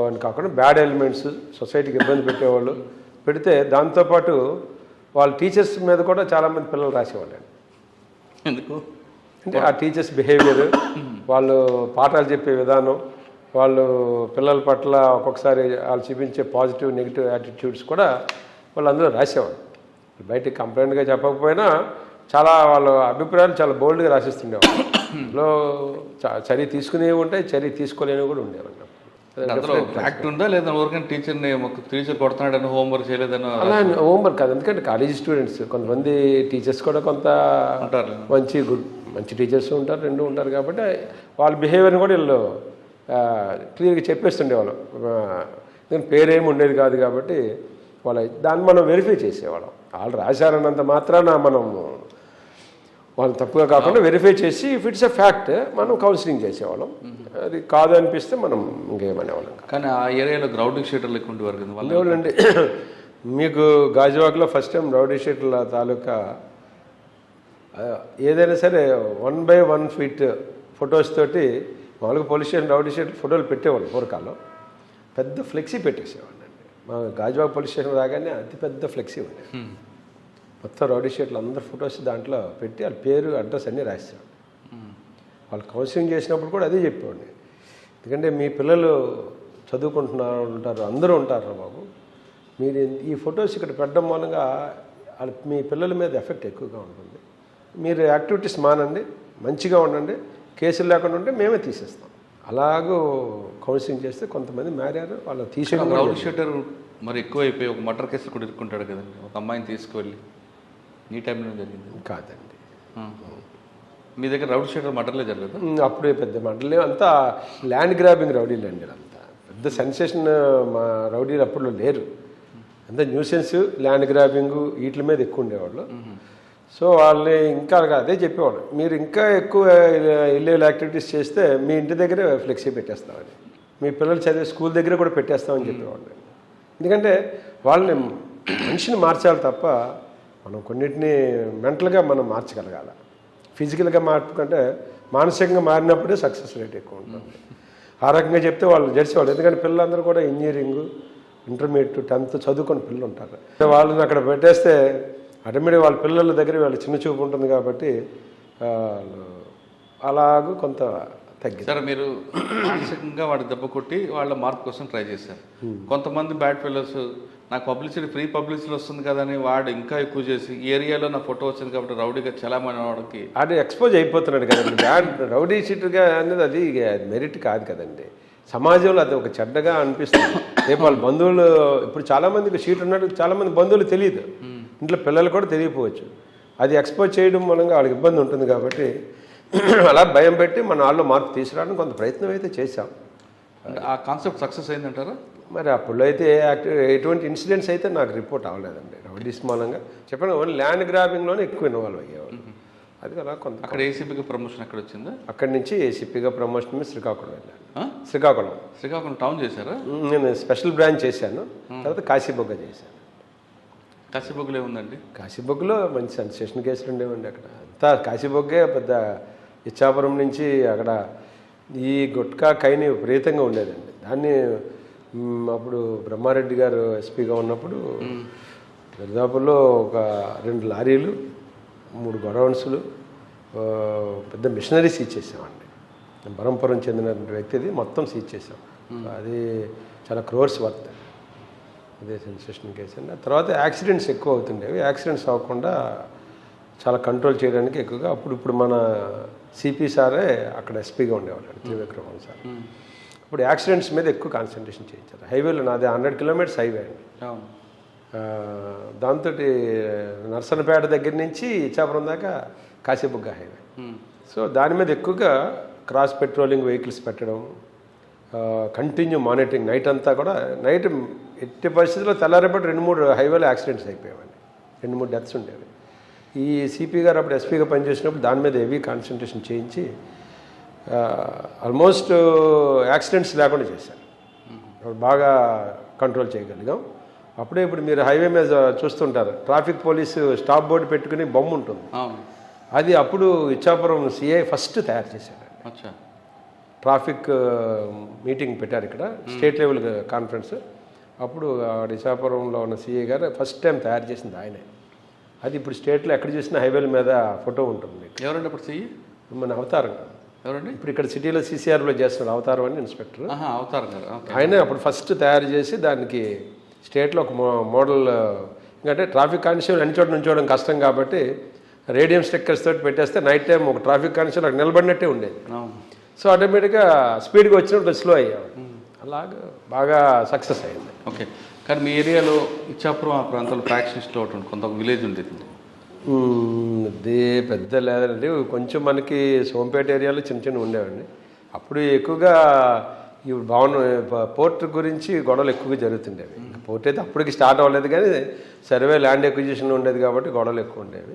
అని కాకుండా బ్యాడ్ ఎలిమెంట్స్ సొసైటీకి ఇబ్బంది పెట్టేవాళ్ళు పెడితే దాంతోపాటు వాళ్ళ టీచర్స్ మీద కూడా చాలామంది పిల్లలు రాసేవాళ్ళండి. ఎందుకు అంటే ఆ టీచర్స్ బిహేవియర్, వాళ్ళు పాఠాలు చెప్పే విధానం, వాళ్ళు పిల్లల పట్ల ఒక్కొక్కసారి వాళ్ళు చూపించే పాజిటివ్ నెగిటివ్ యాటిట్యూడ్స్ కూడా వాళ్ళు అందులో రాసేవాళ్ళు. బయటికి కంప్లైంట్గా చెప్పకపోయినా చాలా వాళ్ళ అభిప్రాయాలు చాలా బోల్డ్గా రాసిస్తుండేవాళ్ళు. అందులో చర్య తీసుకునేవి ఉంటాయి, చర్య తీసుకోలేనివి కూడా ఉండేవాళ్ళు. ఫ్యాక్ట్ ఉందా లేదా ఊరికైనా టీచర్ కొడుతున్నాడని హోంవర్క్ చేయలేదని? అలా హోంవర్క్ కాదు, ఎందుకంటే కాలేజీ స్టూడెంట్స్ కొంతమంది టీచర్స్ కూడా కొంత ఉంటారు, మంచి టీచర్స్ ఉంటారు, రెండు ఉంటారు. కాబట్టి వాళ్ళ బిహేవియర్ని కూడా వీళ్ళు క్లియర్గా చెప్పేస్తుండేవాళ్ళం. ఎందుకంటే పేరేమి ఉండేది కాదు కాబట్టి దాన్ని మనం వెరిఫై చేసేవాళ్ళం. వాళ్ళు రాశారన్నంత మాత్రాన మనం వాళ్ళు తప్పుగా కాకుండా వెరిఫై చేసి ఇఫ్ ఇట్స్ ఎ ఫ్యాక్ట్ మనం కౌన్సిలింగ్ చేసేవాళ్ళం. అది కాదు అనిపిస్తే మనం ఇంకేమనేవాళ్ళం. కానీ ఆ ఏరియాలో రౌడీ షీటర్లు ఎక్కువ ఉండేవారు కదా వాళ్ళు. ఎవరండి మీకు గాజువాక్లో ఫస్ట్ టైం రౌడీ షీటర్ల తాలూకా ఏదైనా సరే 1x1 feet ఫొటోస్ తోటి మామూలుగా పోలీస్ స్టేషన్ రౌడీ షీటర్ ఫోటోలు పెట్టేవాళ్ళు. పూర్వకాలం పెద్ద ఫ్లెక్సీ పెట్టేసేవాళ్ళు అండి. మా గాజువాక్ పోలీస్ స్టేషన్ రాగానే అతి పెద్ద ఫ్లెక్సీ ఉండేది. మొత్తం రౌడీ షీట్లు అందరు ఫొటోస్ దాంట్లో పెట్టి వాళ్ళ పేరు అడ్రస్ అన్నీ రాసేవాడు. వాళ్ళు కౌన్సిలింగ్ చేసినప్పుడు కూడా అదే చెప్పేవాడిని. ఎందుకంటే మీ పిల్లలు చదువుకుంటున్నారు ఉంటారు, అందరూ ఉంటారు బాబు, మీరు ఈ ఫొటోస్ ఇక్కడ పెట్టడం మూలంగా మీ పిల్లల మీద ఎఫెక్ట్ ఎక్కువగా ఉంటుంది. మీరు యాక్టివిటీస్ మానండి, మంచిగా ఉండండి, కేసులు లేకుండా ఉంటే మేమే తీసేస్తాం. అలాగూ కౌన్సిలింగ్ చేస్తే కొంతమంది మారారు. వాళ్ళు తీసేయడం. రౌడీ షీటర్ మరి ఎక్కువ అయిపోయి ఒక మర్డర్ కేసు కూడా ఇరుక్కుంటాడు కదండి. ఒక అమ్మాయిని తీసుకువెళ్ళి నీ టైంలో జరిగింది కాదండి. మీ దగ్గర రౌడీ షీటర్ మర్డర్లే జరగదు? అప్పుడే పెద్ద మర్డర్లే, అంతా ల్యాండ్ గ్రాబింగ్ రౌడీలు అండి. అంతా పెద్ద సెన్సేషన్ మా రౌడీలు అప్పుడులో లేరు. అంతా న్యూసెన్స్, ల్యాండ్ గ్రాబింగ్ వీటి మీద ఎక్కువ ఉండేవాళ్ళు. సో వాళ్ళని ఇంకా అదే చెప్పేవాడు, మీరు ఇంకా ఎక్కువ ఇల్లీగల్ యాక్టివిటీస్ చేస్తే మీ ఇంటి దగ్గర ఫ్లెక్సీ పెట్టేస్తామని, మీ పిల్లలు చదివే స్కూల్ దగ్గర కూడా పెట్టేస్తామని చెప్పేవాళ్ళు. ఎందుకంటే వాళ్ళని మనిషిని మార్చాలి తప్ప మనం కొన్నిటిని మెంటల్గా మనం మార్చగలగాల. ఫిజికల్గా మార్పు కంటే మానసికంగా మారినప్పుడే సక్సెస్ రేట్ ఎక్కువ ఉంటుంది. ఆ రకంగా చెప్తే వాళ్ళు జడిసేవాళ్ళు. ఎందుకంటే పిల్లలందరూ కూడా ఇంజనీరింగ్, ఇంటర్మీడియట్, 10th చదువుకొని పిల్లలు ఉంటారు. వాళ్ళని అక్కడ పెట్టేస్తే ఆటోమేటిక్ వాళ్ళ పిల్లల దగ్గర వాళ్ళ చిన్న చూపు ఉంటుంది కాబట్టి అలాగూ కొంత తగ్గింది. సరే, మీరు మానసికంగా వాడి దెబ్బ కొట్టి వాళ్ళ మార్పు కోసం ట్రై చేశారు. కొంతమంది బ్యాడ్ ఫెలోస్ నాకు పబ్లిసిటీ, ఫ్రీ పబ్లిసిటీ వస్తుంది కదని వాడు ఇంకా ఎక్కువ చేసి ఈ ఏరియాలో నా ఫోటో వచ్చింది కాబట్టి రౌడీగా చలామణి వాడికి అది ఎక్స్పోజ్ అయిపోతున్నాడు కదండి. బ్యాడ్ రౌడీ షీటర్గా అనేది అది మెరిట్ కాదు కదండి. సమాజంలో అది ఒక చెడ్డగా అనిపిస్తుంది. రేపు వాళ్ళ బంధువులు, ఇప్పుడు చాలామందికి షీట్ ఉన్నట్టు చాలామంది బంధువులు తెలియదు, ఇంట్లో పిల్లలు కూడా తెలియకపోవచ్చు. అది ఎక్స్పోజ్ చేయడం మూలంగా వాళ్ళకి ఇబ్బంది ఉంటుంది కాబట్టి అలా భయం పెట్టి మన వాళ్ళు మార్పు తీసుకురావడానికి కొంత ప్రయత్నం అయితే చేశాం. ఆ కాన్సెప్ట్ సక్సెస్ అయిందంటారా? మరి అప్పుడు అయితే ఎటువంటి ఇన్సిడెంట్స్ అయితే నాకు రిపోర్ట్ అవ్వలేదండి. రౌడీస్ మూలంగా చెప్పాను, ఓన్లీ ల్యాండ్ గ్రాబింగ్లోనే ఎక్కువ ఇన్వాల్వ్ అయ్యేవాళ్ళు. అది అలా కొంత అక్కడ ఏసీపీగా ప్రమోషన్ ఎక్కడ వచ్చిందా? అక్కడి నుంచి ఏసీపీగా ప్రమోషన్ మీద శ్రీకాకుళం వెళ్ళాను. శ్రీకాకుళం టౌన్ చేశారా? నేను స్పెషల్ బ్రాంచ్ చేశాను, తర్వాత కాశీబొగ్గ చేశాను. కాశీబొగ్గులో ఏముందండి? కాశీబొగ్గలో మంచి సెన్సేషన్ కేసులు ఉండేవండి. అక్కడ అంతా కాశీబొగ్గే పెద్ద ఇచ్చాపురం నుంచి అక్కడ ఈ గుట్కా కైని విపరీతంగా ఉండేదండి. దాన్ని అప్పుడు బ్రహ్మారెడ్డి గారు ఎస్పీగా ఉన్నప్పుడు దరిదాపుల్లో ఒక 2 లారీలు, 3 గొడౌన్స్లు, పెద్ద మిషనరీ సీజ్ చేసామండి. బరంపురం చెందిన వ్యక్తిది మొత్తం సీజ్ చేసాం. అది చాలా క్రోర్స్ వర్త్. అదే సెన్సేషన్ కేసు అండి. తర్వాత యాక్సిడెంట్స్ ఎక్కువ అవుతుండేవి. యాక్సిడెంట్స్ అవ్వకుండా చాలా కంట్రోల్ చేయడానికి ఎక్కువగా ఇప్పుడు మన సిపి సారే అక్కడ ఎస్పీగా ఉండేవాళ్ళు, త్రివిక్రమన్ సార్. ఇప్పుడు యాక్సిడెంట్స్ మీద ఎక్కువ కాన్సన్ట్రేషన్ చేయించారు. హైవేలో నాది 100 కిలోమీటర్స్ హైవే అండి. దాంతో నర్సన్నపేట దగ్గర నుంచి ఇచ్చాపురం దాకా కాశీబుగ్గ హైవే. సో దాని మీద ఎక్కువగా క్రాస్ పెట్రోలింగ్ వెహికల్స్ పెట్టడం, కంటిన్యూ మానిటరింగ్. నైట్ అంతా కూడా నైట్ ఎట్టి పరిస్థితుల్లో తెల్లారేపటి 2-3 హైవేలో యాక్సిడెంట్స్ అయిపోయామండి. 2-3 డెత్స్ ఉండేవి. ఈ సిపి గారు అప్పుడు ఎస్పీగా పనిచేసినప్పుడు దాని మీద హెవీ కాన్సన్ట్రేషన్ చేయించి ఆల్మోస్ట్ యాక్సిడెంట్స్ లేకుండా చేశారు. బాగా కంట్రోల్ చేయగలిగాం. అప్పుడే ఇప్పుడు మీరు హైవే మీద చూస్తుంటారు, ట్రాఫిక్ పోలీసు స్టాప్ బోర్డు పెట్టుకుని బొమ్మ ఉంటుంది. అది అప్పుడు ఇచ్చాపురం సిఐ ఫస్ట్ తయారు చేశారండి. ట్రాఫిక్ మీటింగ్ పెట్టారు ఇక్కడ, స్టేట్ లెవెల్ కాన్ఫరెన్స్. అప్పుడు ఇచ్చాపురంలో ఉన్న సిఐ గారు ఫస్ట్ టైం తయారు చేసింది ఆయనే. అది ఇప్పుడు స్టేట్లో ఎక్కడ చూసినా హైవేల మీద ఫోటో ఉంటుంది. ఎవరండి అప్పుడు సిఐ? మన అవతారం. ఎవరండి? ఇప్పుడు ఇక్కడ సిటీలో సిసిఆర్లో చేస్తున్నాడు అవతారం అని ఇన్స్పెక్టర్. అవతారం గారు. ఆయనే అప్పుడు ఫస్ట్ తయారు చేసి దానికి స్టేట్లో ఒక మోడల్. ఎందుకంటే ట్రాఫిక్ కానిస్టేబుల్ అన్ని చోట నుంచోవడం కష్టం కాబట్టి రేడియం స్టిక్కర్స్ తోటి పెట్టేస్తే నైట్ టైం ఒక ట్రాఫిక్ కానిస్టేబుల్ అక్కడ నిలబడినట్టే ఉండేది. సో ఆటోమేటిక్గా స్పీడ్గా వచ్చినప్పుడు స్లో అయ్యాడు. అలాగా బాగా సక్సెస్ అయింది. ఓకే. కానీ మీ ఏరియాలో ఇచ్చాపురం ఆ ప్రాంతంలో ఫ్యాక్షనిస్ట్లో ఒకటి కొంత విలేజ్ ఉండేది. అది పెద్ద లేదండి, కొంచెం మనకి సోంపేట ఏరియాలో చిన్న ఉండేవండి. అప్పుడు ఎక్కువగా ఈ భవన్ పోర్ట్ గురించి గొడవలు ఎక్కువగా జరుగుతుండేవి. పోర్ట్ అయితే అప్పటికి స్టార్ట్ అవ్వలేదు, కానీ సర్వే ల్యాండ్ ఎక్విజిషన్ ఉండేది కాబట్టి గొడవలు ఎక్కువ ఉండేవి.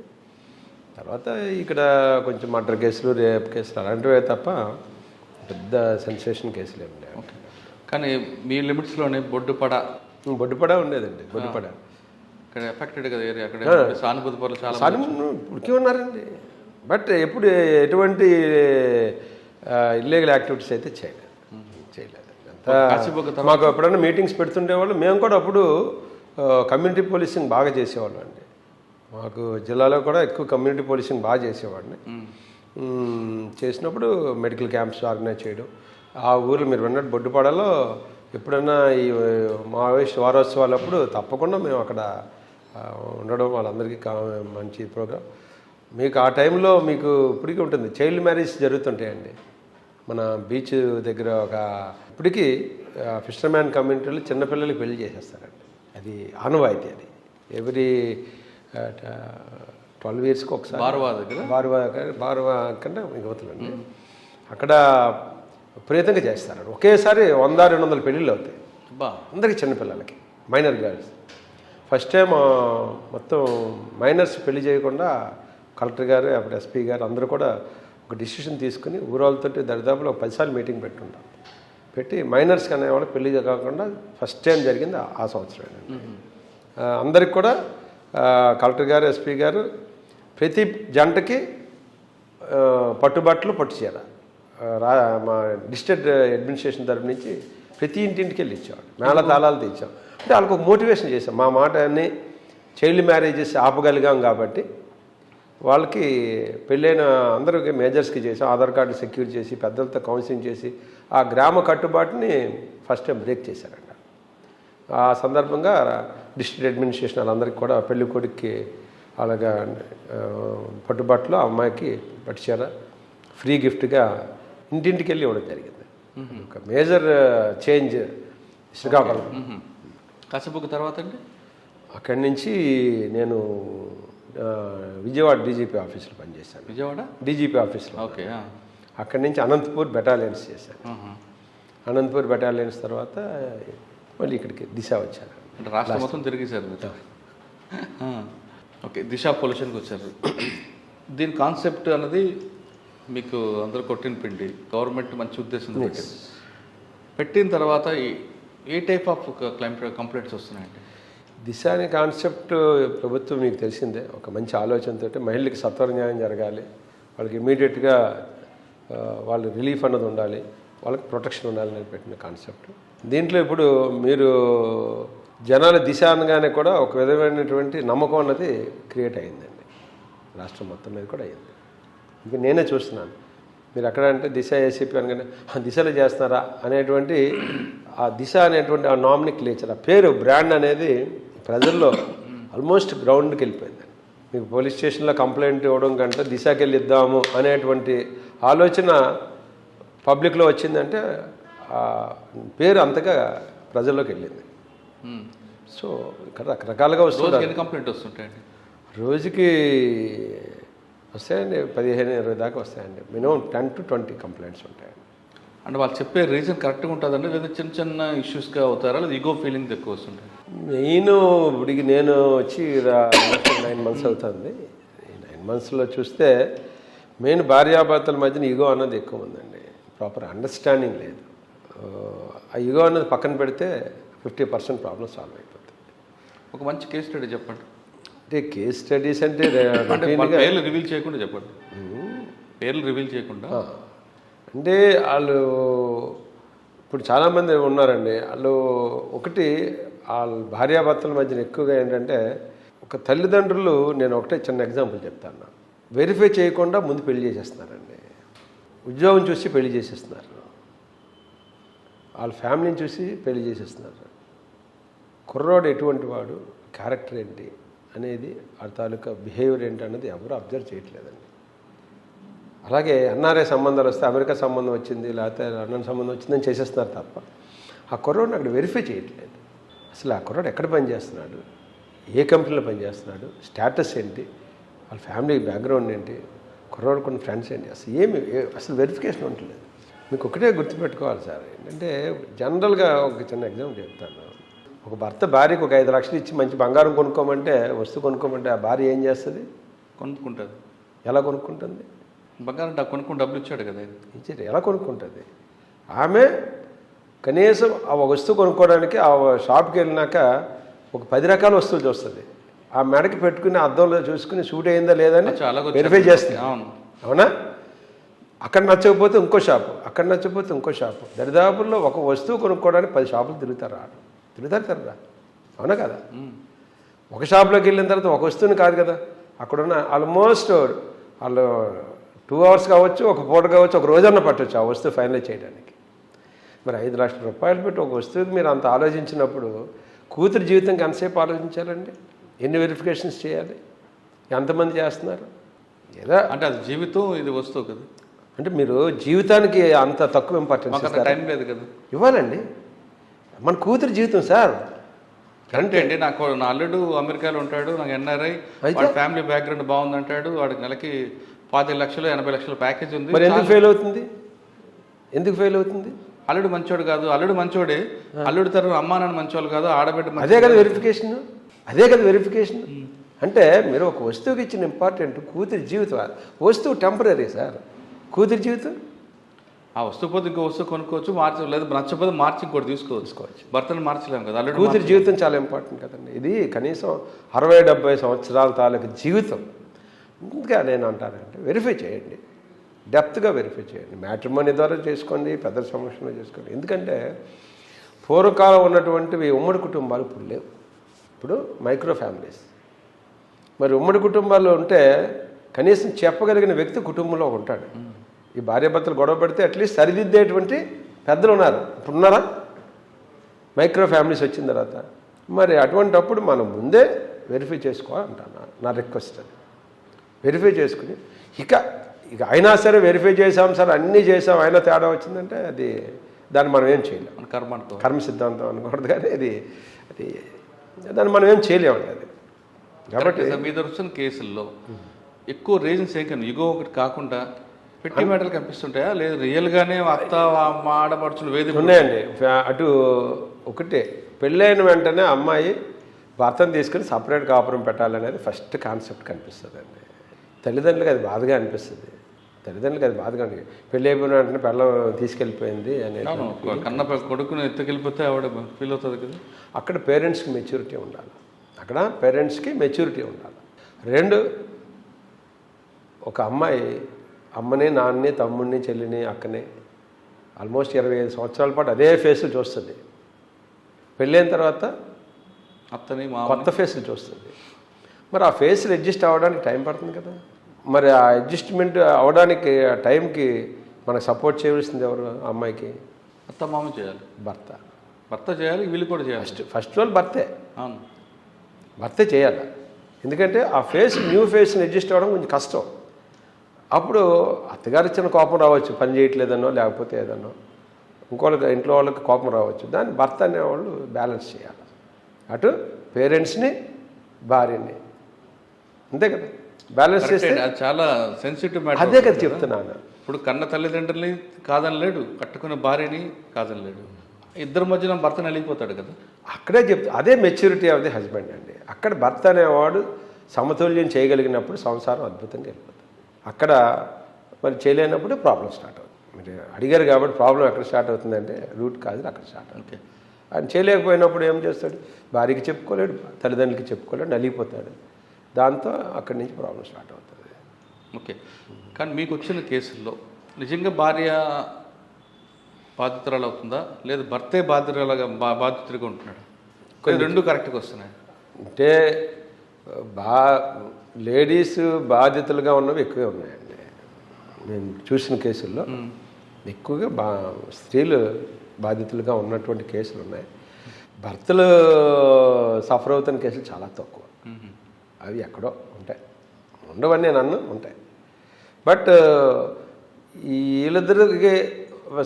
తర్వాత ఇక్కడ కొంచెం మర్డర్ కేసులు, రేప్ కేసులు అలాంటివే తప్ప పెద్ద సెన్సేషన్ కేసులు ఏమి ఉండేవి. ఓకే. కానీ మీ లిమిట్స్లోనే బొడ్డుపడ ఉండేదండి. బొడ్డుపడ ఇక్కడ ఎఫెక్టెడ్ కదా ఏరియా. అక్కడ సానుభూతి పనులు చాలా ఉడికి ఉన్నారండి. బట్ ఎప్పుడు ఎటువంటి ఇల్లీగల్ యాక్టివిటీస్ అయితే చేయలేదు. మాకు ఎప్పుడైనా మీటింగ్స్ పెడుతుండేవాళ్ళు. మేము కూడా అప్పుడు కమ్యూనిటీ పోలీసింగ్ బాగా చేసేవాళ్ళం అండి. మాకు జిల్లాలో కూడా ఎక్కువ కమ్యూనిటీ పోలీసింగ్ బాగా చేసేవాడిని. చేసినప్పుడు మెడికల్ క్యాంప్స్ ఆర్గనైజ్ చేయడం. ఆ ఊర్లో మీరు విన్నట్టు బొడ్డుపాడలో ఎప్పుడైనా ఈ వారోత్సవాలప్పుడు తప్పకుండా మేము అక్కడ ఉండడం, వాళ్ళందరికీ మంచి ప్రోగ్రాం. మీకు ఆ టైంలో మీకు ఇప్పటికీ ఉంటుంది, చైల్డ్ మ్యారేజ్ జరుగుతుంటాయండి మన బీచ్ దగ్గర. ఇప్పటికీ ఫిషర్మ్యాన్ కమ్యూనిటీలో చిన్నపిల్లలకి పెళ్లి చేసేస్తారండి. అది ఆనవాయితీ. అది ఎవ్రీ 12 ఇయర్స్కి ఒకసారి. బార్వా కంటే యువతులండి అక్కడ విపరీతంగా చేస్తారు. ఒకేసారి 100-200 పెళ్ళిళ్ళు అవుతాయి అందరికీ, చిన్నపిల్లలకి, మైనర్ గర్ల్స్. ఫస్ట్ టైం మొత్తం మైనర్స్ పెళ్లి చేయకుండా కలెక్టర్ గారు, అప్పుడు ఎస్పీ గారు అందరూ కూడా ఒక డిసిషన్ తీసుకుని ఊరాలతో దరిదాపులో 10 సార్లు మీటింగ్ పెట్టుకుంటాం. పెట్టి మైనర్స్కి అనేవాళ్ళు పెళ్లి కాకుండా ఫస్ట్ టైం జరిగింది ఆ సంవత్సరం. అందరికి కూడా కలెక్టర్ గారు, ఎస్పీ గారు ప్రతి జంటకి పట్టుబట్టలు, పట్టుచీర మా డిస్ట్రిక్ట్ అడ్మినిస్ట్రేషన్ తరఫు నుంచి ప్రతి ఇంటింటికి వెళ్ళి ఇచ్చేవాడు. మేళ తాళాలు తెచ్చాం. అంటే వాళ్ళకు ఒక మోటివేషన్ చేసాం. మా మాటని చైల్డ్ మ్యారేజెస్ ఆపగలిగాం కాబట్టి వాళ్ళకి పెళ్ళైన అందరికీ మేజర్స్కి చేసి ఆధార్ కార్డు సెక్యూర్ చేసి పెద్దలతో కౌన్సిలింగ్ చేసి ఆ గ్రామ కట్టుబాటుని ఫస్ట్ టైం బ్రేక్ చేశారంట. ఆ సందర్భంగా డిస్ట్రిక్ట్ అడ్మినిస్ట్రేషన్ వాళ్ళందరికీ కూడా పెళ్లి కొడుక్కి అలాగా పట్టుబాటులో అమ్మాయికి పట్టుచీర ఫ్రీ గిఫ్ట్గా ఇంటింటికి వెళ్ళి ఇవ్వడం జరిగింది. ఒక మేజర్ చేంజ్ శ్రీకాకుళం. కాశీబుగ్గ తర్వాత అండి అక్కడి నుంచి నేను విజయవాడ డీజీపీ ఆఫీస్లో పనిచేశాను. విజయవాడ డీజీపీ ఆఫీస్లో. ఓకే. అక్కడి నుంచి అనంతపూర్ బెటాలియన్స్ చేశాను. అనంతపూర్ బెటాలియన్స్ తర్వాత మళ్ళీ ఇక్కడికి దిశ వచ్చాను. అంటే రాష్ట్రం మొత్తం తిరిగేశారు. ఓకే, దిశ పొల్యూషన్కి వచ్చారు. దీని కాన్సెప్ట్ అన్నది మీకు అందరూ కొట్టిన పిండి, గవర్నమెంట్ మంచి ఉద్దేశంతో పెట్టిన తర్వాత ఏ టైప్ ఆఫ్ కంప్లైంట్స్ వస్తున్నాయండి? దిశ అనే కాన్సెప్ట్ ప్రభుత్వం మీకు తెలిసిందే, ఒక మంచి ఆలోచనతో మహిళలకు సత్వర న్యాయం జరగాలి, వాళ్ళకి ఇమీడియట్గా వాళ్ళు రిలీఫ్ అన్నది ఉండాలి, వాళ్ళకి ప్రొటెక్షన్ ఉండాలని పెట్టిన కాన్సెప్ట్. దీంట్లో ఇప్పుడు మీరు జనాల దిశ అనగానే కూడా ఒక విధమైనటువంటి నమ్మకం అన్నది క్రియేట్ అయిందండి, రాష్ట్రం మొత్తం మీద కూడా అయింది. ఇంకా నేనే చూస్తున్నాను, మీరు ఎక్కడ అంటే దిశ ఏసీపీ అనగానే దిశలో చేస్తున్నారా అనేటువంటి ఆ దిశ అనేటువంటి ఆ నామినిక్లేచర్, ఆ పేరు బ్రాండ్ అనేది ప్రజల్లో ఆల్మోస్ట్ గ్రౌండ్కి వెళ్ళిపోయిందండి. మీకు పోలీస్ స్టేషన్లో కంప్లైంట్ ఇవ్వడం కంటే దిశకి వెళ్ళి ఇద్దాము అనేటువంటి ఆలోచన పబ్లిక్లో వచ్చిందంటే ఆ పేరు అంతగా ప్రజల్లోకి వెళ్ళింది. సో ఇక్కడ రకరకాలుగా వస్తుంది. కంప్లైంట్ వస్తుంటాయండి రోజుకి వస్తాయండి, 15-20 దాకా వస్తాయండి. మినిమం 10 to 20 కంప్లైంట్స్ ఉంటాయండి. అంటే వాళ్ళు చెప్పే రీజన్ కరెక్ట్గా ఉంటుందండి, లేదా చిన్న చిన్న ఇష్యూస్గా అవుతారా, లేదా ఈగో ఫీలింగ్ ఎక్కువ వస్తుంటాయి? మెయిన్ ఇప్పటికి నేను వచ్చి 9 months అవుతుంది. 9 monthsలో చూస్తే మెయిన్ భార్యాభర్తల మధ్యన ఈగో అన్నది ఎక్కువ ఉందండి, ప్రాపర్ అండర్స్టాండింగ్ లేదు. ఆ ఈగో అన్నది పక్కన పెడితే 50% ప్రాబ్లమ్ సాల్వ్ అయిపోతుంది. ఒక మంచి కేస్ స్టడీ చెప్పండి. అంటే కేస్ స్టడీస్ అంటే పేర్లు రివీల్ చేయకుండా చెప్పండి. పేర్లు రివీల్ చేయకుండా అంటే వాళ్ళు ఇప్పుడు చాలామంది ఉన్నారండి. వాళ్ళు ఒకటి వాళ్ళ భార్యాభర్తల మధ్యన ఎక్కువగా ఏంటంటే ఒక తల్లిదండ్రులు, నేను ఒకటే చిన్న ఎగ్జాంపుల్ చెప్తాను, వెరిఫై చేయకుండా ముందు పెళ్లి చేసేస్తున్నారండి. ఉద్యోగం చూసి పెళ్లి చేసేస్తున్నారు, వాళ్ళ ఫ్యామిలీని చూసి పెళ్లి చేసేస్తున్నారు. కుర్రోడు ఎటువంటి వాడు, క్యారెక్టర్ ఏంటి అనేది, వాళ్ళ తాలూకా బిహేవియర్ ఏంటి అన్నది ఎవరు అబ్జర్వ్ చేయట్లేదండి. అలాగే ఎన్ఆర్ఐ సంబంధాలు వస్తే అమెరికా సంబంధం వచ్చింది, లేకపోతే లండన్ సంబంధం వచ్చిందని చేసేస్తున్నారు తప్ప ఆ కుర్రోడిని అక్కడ వెరిఫై చేయట్లేదు. అసలు ఆ కుర్రోడు ఎక్కడ పనిచేస్తున్నాడు, ఏ కంపెనీలో పనిచేస్తున్నాడు, స్టేటస్ ఏంటి, వాళ్ళ ఫ్యామిలీ బ్యాక్గ్రౌండ్ ఏంటి, కుర్రోడు కొన్ని ఫ్రెండ్స్ ఏంటి, అసలు వెరిఫికేషన్ ఉండలేదు. మీకు ఒకటే గుర్తుపెట్టుకోవాలి సార్, ఏంటంటే జనరల్గా ఒక చిన్న ఎగ్జాంపుల్ చెప్తాను. ఒక భర్త భార్యకు ఒక 5 లక్షలు ఇచ్చి మంచి బంగారం కొనుక్కోమంటే, వస్తువు కొనుక్కోమంటే ఆ భార్య ఏం చేస్తుంది? కొనుక్కుంటుంది. ఎలా కొనుక్కుంటుంది? బంగారం కొనుక్కుని డబ్బులు ఇచ్చాడు కదా, ఇచ్చారు, ఎలా కొనుక్కుంటుంది? ఆమె కనీసం ఆ వస్తువు కొనుక్కోవడానికి ఆ షాప్కి వెళ్ళినాక ఒక 10 రకాల వస్తువులు చూస్తుంది. ఆ మెడకి పెట్టుకుని అద్దంలో చూసుకుని సూట్ అయిందా లేదని వెరిఫై చేస్తుంది. అవునా? అక్కడ నచ్చకపోతే ఇంకో షాపు, అక్కడ నచ్చకపోతే ఇంకో షాపు, దరిదాపుల్లో ఒక వస్తువు కొనుక్కోవడానికి 10 షాపులు తిరుగుతారు. తిరుగుతారా? అవునా కదా? ఒక షాప్లోకి వెళ్ళిన తర్వాత ఒక వస్తువుని కాదు కదా, అక్కడున్న ఆల్మోస్ట్ వాళ్ళు 2 hours కావచ్చు, ఒక పూట కావచ్చు, ఒక రోజన్నా పట్టవచ్చు ఆ వస్తువు ఫైనలైజ్ చేయడానికి. మరి 5 లక్షల రూపాయలు పెట్టి ఒక వస్తువుకి మీరు అంత ఆలోచించినప్పుడు కూతురు జీవితంకి ఎంతసేపు ఆలోచించాలండి? ఎన్ని వెరిఫికేషన్స్ చేయాలి? ఎంతమంది చేస్తున్నారు? ఏదో అంటే అది జీవితం, ఇది వస్తువు కదా. అంటే మీరు జీవితానికి అంత తక్కువ ఇంపార్టెన్స్ టైం లేదు కదా. ఇవ్వాలండి. మన కూతురు జీవితం సార్. అంటే అండి, నా అల్లుడు అమెరికాలో ఉంటాడు, నాకు ఎన్ఆర్ఐ, వాడి ఫ్యామిలీ బ్యాక్గ్రౌండ్ బాగుందంటాడు, వాడికి నెలకి 25 లక్షలు 80 లక్షల ప్యాకేజ్ ఉంది. మరి ఎందుకు ఫెయిల్ అవుతుంది? ఎందుకు ఫెయిల్ అవుతుంది? అల్లుడు మంచోడు కాదు, అల్లుడు మంచోడే, అల్లుడు తరఫు అమ్మా నాన్న మంచోళ్ళు కాదు, ఆడబిడ్డ. అదే కదా వెరిఫికేషన్, అదే కదా వెరిఫికేషన్. అంటే మీరు ఒక వస్తువుకి ఇచ్చిన ఇంపార్టెంట్ కూతురి జీవితం. వస్తువు టెంపరీ సార్, కూతురి జీవితం. ఆ వస్తువు పోతే ఇంకో వస్తువు కొనుక్కోవచ్చు, లేదు నచ్చకపోతే మార్చి ఇంకోటి తీసుకోవచ్చు. భర్తను మార్చలేము కదా. అల్లుడు కూతురి జీవితం చాలా ఇంపార్టెంట్ కదండి. ఇది కనీసం 60-70 సంవత్సరాల తాలూకు జీవితం. ఇంకా నేను అంటానంటే వెరిఫై చేయండి, డెప్త్గా వెరిఫై చేయండి. మ్యాట్రిమోనీ ద్వారా చేసుకోండి, పెద్దల సమక్షంలో చేసుకోండి. ఎందుకంటే పూర్వకాలం ఉన్నటువంటివి ఉమ్మడి కుటుంబాలు ఇప్పుడు లేవు. ఇప్పుడు మైక్రో ఫ్యామిలీస్. మరి ఉమ్మడి కుటుంబాల్లో ఉంటే కనీసం చెప్పగలిగిన వ్యక్తి కుటుంబంలో ఉంటాడు. ఈ భార్యాభర్తలు గొడవ పెడితే అట్లీస్ట్ సరిదిద్దేటువంటి పెద్దలు ఉన్నారు. ఇప్పుడు ఉన్నారా? మైక్రో ఫ్యామిలీస్ వచ్చిన తర్వాత మరి అటువంటప్పుడు మనం ముందే వెరిఫై చేసుకోవాలంటాను, నా రిక్వెస్ట్. అది వెరిఫై చేసుకుని ఇక అయినా సరే వెరిఫై చేసాం సార్, అన్నీ చేసాం, అయినా తేడా వచ్చిందంటే అది దాన్ని మనం ఏం చేయలేం. కర్మ సిద్ధాంతం అనకూడదు, కానీ అది దాన్ని మనం ఏం చేయలేమండి. అది కాబట్టి సార్ మీ దగ్గర వచ్చిన కేసుల్లో ఎక్కువ రీజన్స్ ఏం కానీ ఇగో ఒకటి కాకుండా పెట్టి మేటలు కనిపిస్తుంటాయా లేదు రియల్గానే అత్త మా ఆడపడుచులు వేదిక ఉన్నాయండి. అటు ఒకటే పెళ్ళైన వెంటనే అమ్మాయి భర్తను తీసుకుని సపరేట్ కాపురం పెట్టాలనేది ఫస్ట్ కాన్సెప్ట్ కనిపిస్తుంది అండి. తల్లిదండ్రులకు అది బాధగా అనిపిస్తుంది. తల్లిదండ్రులకు అది బాధగా పెళ్ళి అయిపోయిన వెంటనే పిల్లం తీసుకెళ్ళిపోయింది అనే కన్న కొడుకుని ఎత్తుకెళ్ళిపోతే ఆవిడ ఫీల్ అవుతుంది కదా. అక్కడ పేరెంట్స్కి మెచ్యూరిటీ ఉండాలి. అక్కడ పేరెంట్స్కి మెచ్యూరిటీ ఉండాలి. రెండు, ఒక అమ్మాయి అమ్మని నాన్నని తమ్ముడిని చెల్లిని అక్కని ఆల్మోస్ట్ 25 సంవత్సరాల పాటు అదే ఫేసులు చూస్తుంది. పెళ్ళైన తర్వాత అత్తని కొత్త ఫేసులు చూస్తుంది. మరి ఆ ఫేసులు అడ్జస్ట్ అవ్వడానికి టైం పడుతుంది కదా. మరి ఆ అడ్జస్ట్మెంట్ అవ్వడానికి ఆ టైంకి మనకు సపోర్ట్ చేయవలసింది ఎవరు? అమ్మాయికి అత్త మామ చేయాలి, భర్త చేయాలి, వీళ్ళు కూడా చేయాలి. ఫస్ట్ వాళ్ళు భర్తే అవును, భర్తే చేయాలి. ఎందుకంటే ఆ ఫేస్ న్యూ ఫేస్ని అడ్జస్ట్ అవ్వడం కొంచెం కష్టం. అప్పుడు అత్తగారు ఇచ్చిన కోపం రావచ్చు, పని చేయట్లేదనో లేకపోతే ఏదనో, ఇంకోళ్ళకి ఇంట్లో వాళ్ళకి కోపం రావచ్చు. దాన్ని భర్త అనేవాళ్ళు బ్యాలెన్స్ చేయాలి. అటు పేరెంట్స్ని భార్యని, అంతే కదా, బ్యాలెన్స్ చేస్తే అది చాలా సెన్సిటివ్ మ్యాటర్. అదే కదా చెప్తున్నాను. ఇప్పుడు కన్న తల్లిదండ్రులని కాదనలేడు, కట్టుకున్న భార్యని కాదనలేడు, ఇద్దరి మధ్యన భర్త నలిగిపోతాడు కదా. అక్కడే అదే మెచ్యూరిటీ ఆఫ్ ది హస్బెండ్ అండి. అక్కడ భర్త అనేవాడు సమతుల్యం చేయగలిగినప్పుడు సంసారం అద్భుతంగా వెళ్ళిపోతుంది. అక్కడ మరి చేయలేనప్పుడు ప్రాబ్లం స్టార్ట్ అవుతుంది. మీరు అడిగారు కాబట్టి ప్రాబ్లం ఎక్కడ స్టార్ట్ అవుతుందంటే రూట్ కాదు అక్కడ స్టార్ట్ అవుతుంది. ఆయన చేయలేకపోయినప్పుడు ఏం చేస్తాడు? భార్యకి చెప్పుకోలేడు, తల్లిదండ్రులకి చెప్పుకోలేడు, నలిగిపోతాడు. దాంతో అక్కడి నుంచి ప్రాబ్లం స్టార్ట్ అవుతుంది. ఓకే, కానీ మీకు వచ్చిన కేసుల్లో నిజంగా భార్య బాధితురాలు అవుతుందా లేదా భర్తే బాధితుడిగా ఉంటున్నాడు? రెండు కరెక్ట్గా వస్తున్నాయి అంటే లేడీస్ బాధితులుగా ఉన్నవి ఎక్కువే ఉన్నాయండి. నేను చూసిన కేసుల్లో ఎక్కువగా స్త్రీలు బాధితులుగా ఉన్నటువంటి కేసులు ఉన్నాయి. భర్తలు సఫర్ అవుతున్న కేసులు చాలా తక్కువ. అవి ఎక్కడో ఉంటాయి, ఉండవని నేను అన్ను, ఉంటాయి. బట్ వీళ్ళిద్దరికి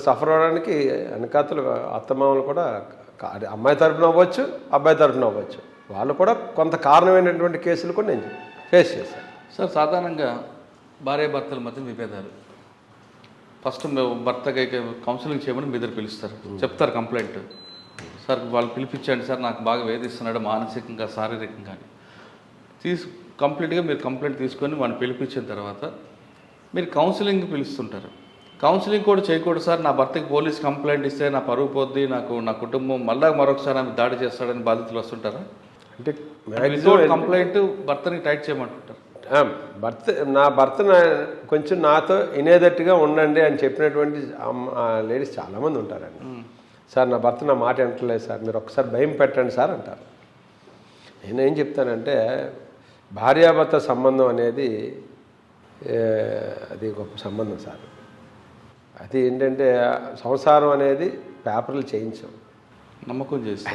సఫర్ అవడానికి వెనకాతలు అత్తమామలు కూడా అమ్మాయి తరపున అవ్వచ్చు, అబ్బాయి తరపున అవ్వచ్చు, వాళ్ళు కూడా కొంత కారణమైనటువంటి కేసులు కూడా నేను ఫేస్ చేశాను. సార్, సాధారణంగా భార్యాభర్తల మధ్య విభేదాలు ఫస్ట్ భర్తకి కౌన్సిలింగ్ చేయమని మీ దగ్గర పిలుస్తారు, చెప్తారు కంప్లైంట్. సార్ వాళ్ళు పిలిపించండి సార్, నాకు బాగా వేధిస్తున్నాడు మానసికంగా శారీరకంగా అని కంప్లీట్గా మీరు కంప్లైంట్ తీసుకొని వాడిని పిలిపించిన తర్వాత మీరు కౌన్సిలింగ్ పిలుస్తుంటారు. కౌన్సిలింగ్ కూడా చేయకూడదు సార్, నా భర్తకి పోలీస్ కంప్లైంట్ ఇస్తే నా పరువు పోద్ది, నా కుటుంబం మళ్ళీ మరొకసారి ఆమె దాడి చేస్తాడని బాధితులు వస్తుంటారా? అంటే కంప్లైంట్ భర్తని టైట్ చేయమంటుంటారు. నా భర్త కొంచెం నాతో వినేటట్టుగా ఉండండి అని చెప్పినటువంటి లేడీస్ చాలామంది ఉంటారండి. సార్ నా భర్త నా మాట వింటలేదు సార్, మీరు ఒకసారి భయం పెట్టండి సార్ అంటారు. నేనేం చెప్తానంటే భార్యాభర్త సంబంధం అనేది అది గొప్ప సంబంధం సార్. అది ఏంటంటే సంసారం అనేది పేపర్లు చేయించాం, నమ్మకం చేసి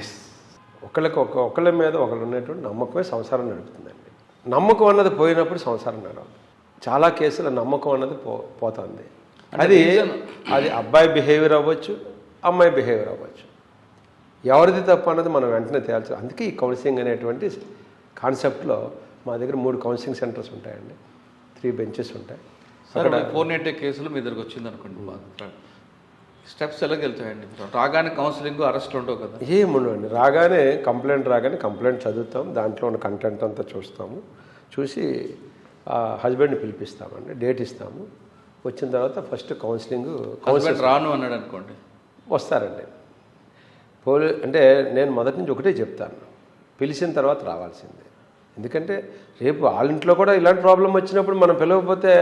ఒకళ్ళ మీద ఒకళ్ళు ఉన్నటువంటి నమ్మకమే సంసారం నడుపుతుందండి. నమ్మకం అన్నది పోయినప్పుడు సంసారం నడవదు. చాలా కేసుల నమ్మకం అన్నది పోతుంది. అది అబ్బాయి బిహేవియర్ అవ్వచ్చు, అమ్మాయి బిహేవియర్ అవ్వచ్చు. ఎవరిది తప్పు అన్నది మనం వెంటనే తేల్చు. అందుకే ఈ కౌన్సిలింగ్ అనేటువంటి కాన్సెప్ట్లో మా దగ్గర 3 కౌన్సిలింగ్ సెంటర్స్ ఉంటాయండి, 3 బెంచెస్ ఉంటాయి. అక్కడ 490 కేసులు మీ దగ్గరకు వచ్చింది అనుకోండి, స్టెప్స్ ఎలాగ వెళ్తాయండి? రాగానే కౌన్సిలింగ్ అరెస్ట్లు ఉండవు కదా? ఏముండవండి. రాగానే కంప్లైంట్ చదువుతాం, దాంట్లో ఉన్న కంటెంట్ అంతా చూస్తాము, చూసి హస్బెండ్ని పిలిపిస్తామండి, డేట్ ఇస్తాము. వచ్చిన తర్వాత ఫస్ట్ కౌన్సిలింగ్ రాను అన్నాడు అనుకోండి, వస్తారండి. అంటే నేను మొదటి నుంచి ఒకటే చెప్తాను, పిలిచిన తర్వాత రావాల్సిందే. ఎందుకంటే రేపు వాళ్ళ ఇంట్లో కూడా ఇలాంటి ప్రాబ్లం వచ్చినప్పుడు మనం పిలవకపోతే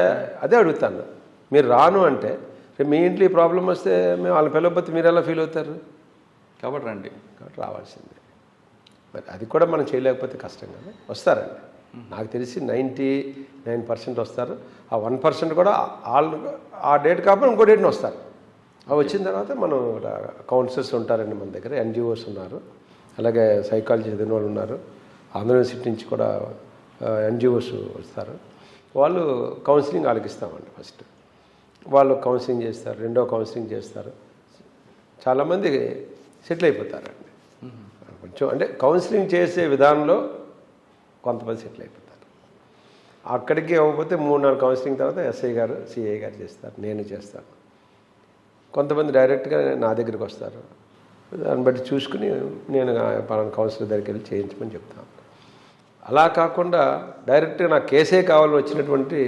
అదే అడుగుతాను, మీరు రాను అంటే రేపు మీ ఇంట్లో ఈ ప్రాబ్లం వస్తే మేము వాళ్ళని పిలవకపోతే మీరు ఎలా ఫీల్ అవుతారు? కాబట్టి రండి, కాబట్టి రావాల్సిందే. మరి అది కూడా మనం చేయలేకపోతే కష్టం కదా. వస్తారండి, నాకు తెలిసి 99% వస్తారు. ఆ 1% కూడా ఆ డేట్ కాకపోతే ఇంకో డేట్ని వస్తారు. అవి వచ్చిన తర్వాత మనం కౌన్సిలర్స్ ఉంటారండి మన దగ్గర, ఎన్జిఓస్ ఉన్నారు, అలాగే సైకాలజీ చదివిన వాళ్ళు ఉన్నారు, ఆంధ్ర యూనివర్సిటీ నుంచి కూడా ఎన్జిఓస్ వస్తారు. వాళ్ళు కౌన్సిలింగ్ వాళ్ళకి ఇస్తామండి. ఫస్ట్ వాళ్ళు కౌన్సిలింగ్ చేస్తారు, రెండో కౌన్సిలింగ్ చేస్తారు. చాలామంది సెటిల్ అయిపోతారండి. కొంచెం అంటే కౌన్సిలింగ్ చేసే విధానంలో కొంతమంది సెటిల్ అయిపోతారు. అక్కడికి అవ్వకపోతే 3-4 కౌన్సిలింగ్ తర్వాత ఎస్ఐ గారు సిఐ గారు చేస్తారు, నేను చేస్తాను. కొంతమంది డైరెక్ట్గా నా దగ్గరికి వస్తారు. దాన్ని బట్టి చూసుకుని నేను పలానా కౌన్సిలర్ దగ్గరికి వెళ్ళి చేయించమని చెప్తాను. అలా కాకుండా డైరెక్ట్గా నాకు కేసే కావాలని వచ్చినటువంటి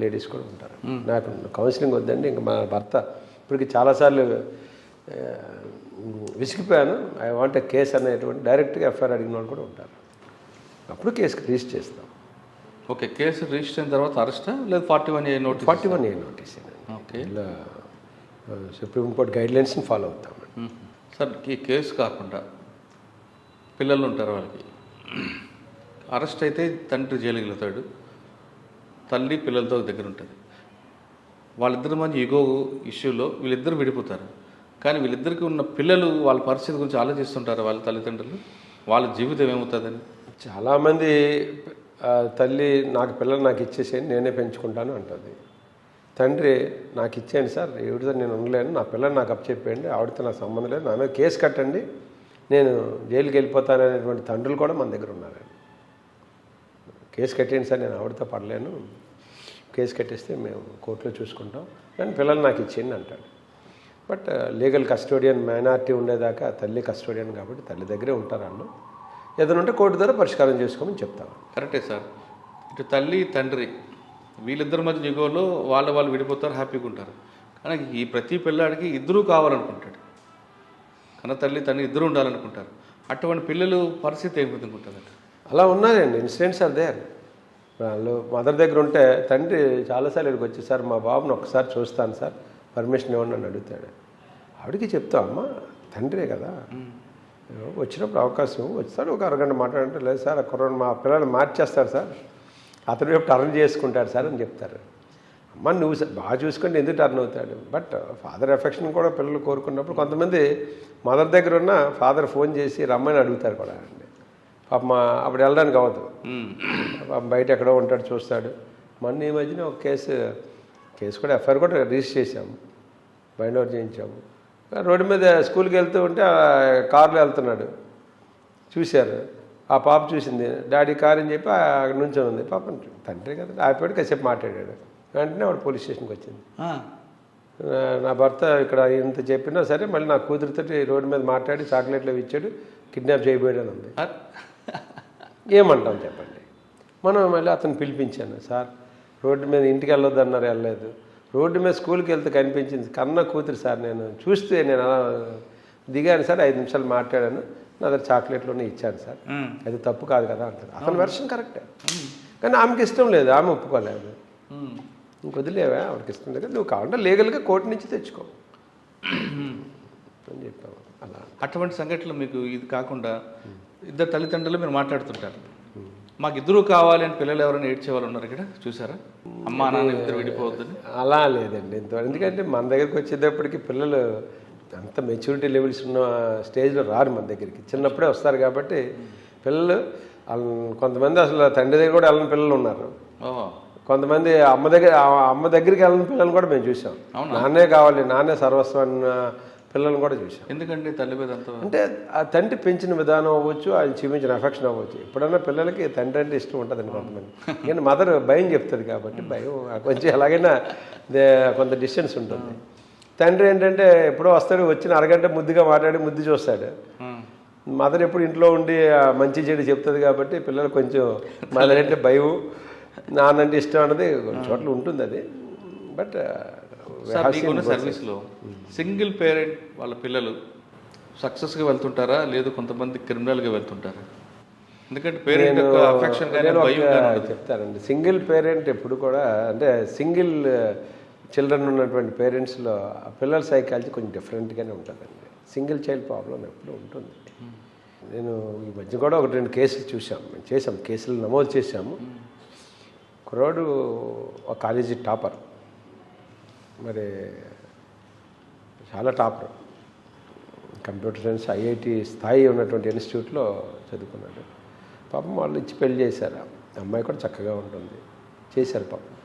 లేడీస్ కూడా ఉంటారు. నాకు కౌన్సిలింగ్ వద్దండి, ఇంకా మా భర్త ఇప్పటికి చాలాసార్లు విసిగిపోయాను, ఐ వాంట్ ఏ కేసు అనేటువంటి డైరెక్ట్గా ఎఫ్ఐఆర్ అడిగిన వాళ్ళు కూడా ఉంటారు. అప్పుడు కేసు రిజిస్టర్ చేస్తాం. ఓకే, కేసు రిజిస్టర్ అయిన తర్వాత అరెస్టా లేదా 41A notice? 41A notice. Okay, ఇలా సుప్రీంకోర్టు గైడ్లైన్స్ని ఫాలో అవుతాం. సార్, ఈ కేసు కాకుండా పిల్లలు ఉంటారు, వాళ్ళకి అరెస్ట్ అయితే తండ్రి జైలుకి వెళ్తాడు, తల్లి పిల్లలతో దగ్గర ఉంటుంది. వాళ్ళిద్దరి మధ్య ఈగో ఇష్యూలో వీళ్ళిద్దరు విడిపోతారు. కానీ వీళ్ళిద్దరికి ఉన్న పిల్లలు వాళ్ళ పరిస్థితి గురించి ఆలోచిస్తుంటారు వాళ్ళ తల్లిదండ్రులు, వాళ్ళ జీవితం ఏమవుతుందని. చాలామంది తల్లి నాకు పిల్లలు నాకు ఇచ్చేసేయండి, నేనే పెంచుకుంటాను అంటుంది. తండ్రి నాకు ఇచ్చేయండి సార్, ఎవరితో నేను ఉండలేను, నా పిల్లలు నాకు అప్పచెప్పేయండి, ఆవిడతో నాకు సంబంధం లేదు, నా మీద కేసు కట్టండి, నేను జైలుకి వెళ్ళిపోతాను అనేటువంటి తండ్రులు కూడా మన దగ్గర ఉన్నారండి. కేసు కట్టేయండి సార్, నేను ఆవిడతో పడలేను, కేసు కట్టేస్తే మేము కోర్టులో చూసుకుంటాం, కానీ పిల్లలు నాకు ఇచ్చేయండి అంటాడు. బట్ లీగల్ కస్టోడియన్ మైనారిటీ ఉండేదాకా తల్లి కస్టోడియన్ కాబట్టి తల్లి దగ్గరే ఉంటారు వాళ్ళు. ఏదైనా ఉంటే కోర్టు ద్వారా పరిష్కారం చేసుకోమని చెప్తాను. కరెక్టే సార్. ఇటు తల్లి తండ్రి వీళ్ళిద్దరి మధ్య యుగంలో వాళ్ళు విడిపోతారు, హ్యాపీగా ఉంటారు. కానీ ఈ ప్రతి పిల్లాడికి ఇద్దరూ కావాలనుకుంటాడు, కన్న తల్లి తండ్రి ఇద్దరు ఉండాలనుకుంటారు. అటువంటి పిల్లలు పరిస్థితి ఏమవుతుంటుందంట? అలా ఉన్నారండి, ఇన్సిడెంట్స్ ఆర్ దేర్. వాళ్ళు మదర్ దగ్గర ఉంటే తండ్రి చాలాసార్లు ఇక్కడికి వచ్చి సార్ మా బాబుని ఒక్కసారి చూస్తాను సార్, పర్మిషన్ ఇవ్వండి అని అడుగుతాడు. ఆవిడకి చెప్తాం, అమ్మ తండ్రే కదా, వచ్చినప్పుడు అవకాశం వచ్చాడు, ఒక అరగంట మాట్లాడంటే లేదు సార్ కుర్రాడు మా పిల్లలు మార్చేస్తారు సార్, అతను రేపు టర్న్ చేసుకుంటాడు సార్ అని చెప్తారు. అమ్మ నువ్వు బాగా చూసుకుంటే ఎందుకు టర్న్ అవుతాడు? బట్ ఫాదర్ ఎఫెక్షన్ కూడా పిల్లలు కోరుకున్నప్పుడు కొంతమంది మదర్ దగ్గర ఉన్న ఫాదర్ ఫోన్ చేసి రమ్మని అడుగుతారు కూడా అండి. పాప అప్పుడు వెళ్ళడానికి అవ్వదు, బయట ఎక్కడో ఉంటాడు చూస్తాడు. మొన్న ఈ మధ్యన ఒక కేసు కూడా ఎఫ్ఐఆర్ కూడా రిజిస్టర్ చేసాము, బైండ్ అవుట్ చేయించాము. రోడ్డు మీద స్కూల్కి వెళ్తూ ఉంటే కారులో వెళ్తున్నాడు, చూశారు, ఆ పాప చూసింది, డాడీ కారు అని చెప్పి అక్కడ నుంచి ఉంది. పాప తండ్రి కదా, ఆపిపోయాడు, కాసేపు మాట్లాడాడు, వెంటనే వాడు పోలీస్ స్టేషన్కి వచ్చింది. నా భర్త ఇక్కడ ఇంత చెప్పినా సరే మళ్ళీ నా కూతురితో రోడ్డు మీద మాట్లాడి చాక్లెట్లు ఇచ్చాడు, కిడ్నాప్ చేయబోయాడు అని ఉంది. ఏమంటాం చెప్పండి? మనం మళ్ళీ అతను పిలిపించాను, సార్ రోడ్డు మీద ఇంటికి వెళ్ళొద్దు అన్నారు, వెళ్ళలేదు. రోడ్డు మీద స్కూల్కి వెళ్తే కనిపించింది, కన్న కూతురు సార్, నేను చూస్తే నేను అలా దిగాను సార్, 5 నిమిషాలు మాట్లాడాను, నా దగ్గర చాక్లెట్లోనే ఇచ్చాను సార్, అది తప్పు కాదు కదా అంటారు. అతని వెర్షన్ కరెక్టే, కానీ ఆమెకి ఇష్టం లేదు, ఆమె ఒప్పుకోలేదు. ఇంకొదిలేవా, ఆవిడకి ఇష్టం లేదు, నువ్వు కావాలంటే లీగల్గా కోర్టు నుంచి తెచ్చుకో అని చెప్పాము. అలా అటువంటి సంఘటనలు మీకు ఇది కాకుండా ఇద్దరు తల్లిదండ్రులు మీరు మాట్లాడుతుంటారు, మాకు ఇద్దరు కావాలి అని పిల్లలు ఎవరైనా ఏడ్చేవాళ్ళు ఉన్నారు ఇక్కడ చూసారా? అమ్మా నాన్న ఇద్దరు విడిపోవద్దని. అలా లేదండి ఇంతవరకు, ఎందుకంటే మన దగ్గరికి వచ్చేటప్పటికి పిల్లలు అంత మెచ్యూరిటీ లెవెల్స్ ఉన్న స్టేజ్లో రారు మన దగ్గరికి, చిన్నప్పుడే వస్తారు కాబట్టి పిల్లలు. కొంతమంది అసలు తండ్రి దగ్గర కూడా వెళ్ళని పిల్లలు ఉన్నారు, కొంతమంది అమ్మ దగ్గరికి వెళ్ళని పిల్లలు కూడా మేము చూసాం. నాన్నే కావాలి, నాన్నే సర్వస్వం అన్న పిల్లలను కూడా చూసాం. ఎందుకంటే తల్లి మీద అంటే ఆ తండ్రి పెంచిన విధానం అవ్వచ్చు, ఆయన చూపించిన ఎఫెక్షన్ అవ్వచ్చు. ఎప్పుడన్నా పిల్లలకి తండ్రి అంటే ఇష్టం ఉంటుందండి కొంతమంది, కానీ మదర్ భయం చెప్తుంది కాబట్టి భయం కొంచెం ఎలాగైనా కొంత డిస్టెన్స్ ఉంటుంది. తండ్రి ఏంటంటే ఎప్పుడో వస్తాడు, వచ్చిన అరగంట ముద్దుగా మాట్లాడి ముద్దు చూస్తాడు. మదర్ ఎప్పుడు ఇంట్లో ఉండి మంచి చెడు చెప్తుంది కాబట్టి పిల్లలు కొంచెం మదర్ అంటే భయం, నాన్నంటే ఇష్టం అన్నది కొన్ని చోట్ల ఉంటుంది అది. బట్ సర్వీస్లో సింగిల్ పేరెంట్ వాళ్ళ పిల్లలు సక్సెస్గా వెళ్తుంటారా, లేదు కొంతమంది క్రిమినల్గా వెళ్తుంటారా? ఎందుకంటే పేరెంట్ అఫెక్షన్ చెప్తారండి, సింగిల్ పేరెంట్ ఎప్పుడు కూడా, అంటే సింగిల్ చిల్డ్రన్ ఉన్నటువంటి పేరెంట్స్లో పిల్లల సైకాలజీ కొంచెం డిఫరెంట్గానే ఉంటుందండి. సింగిల్ చైల్డ్ ప్రాబ్లం ఎప్పుడు ఉంటుంది. నేను ఈ మధ్య కూడా 1-2 కేసులు చేసాం, కేసులు నమోదు చేశాము. కుర్రాడు ఒక కాలేజీ టాపర్, మరి చాలా టాపర్, కంప్యూటర్ సైన్స్ ఐఐటి స్థాయి ఉన్నటువంటి ఇన్స్టిట్యూట్లో చదువుకున్నాడు. పాపం వాళ్ళు ఇచ్చి పెళ్లి చేశారు, అమ్మాయి కూడా చక్కగా ఉంటుంది, చేశారు. పాపం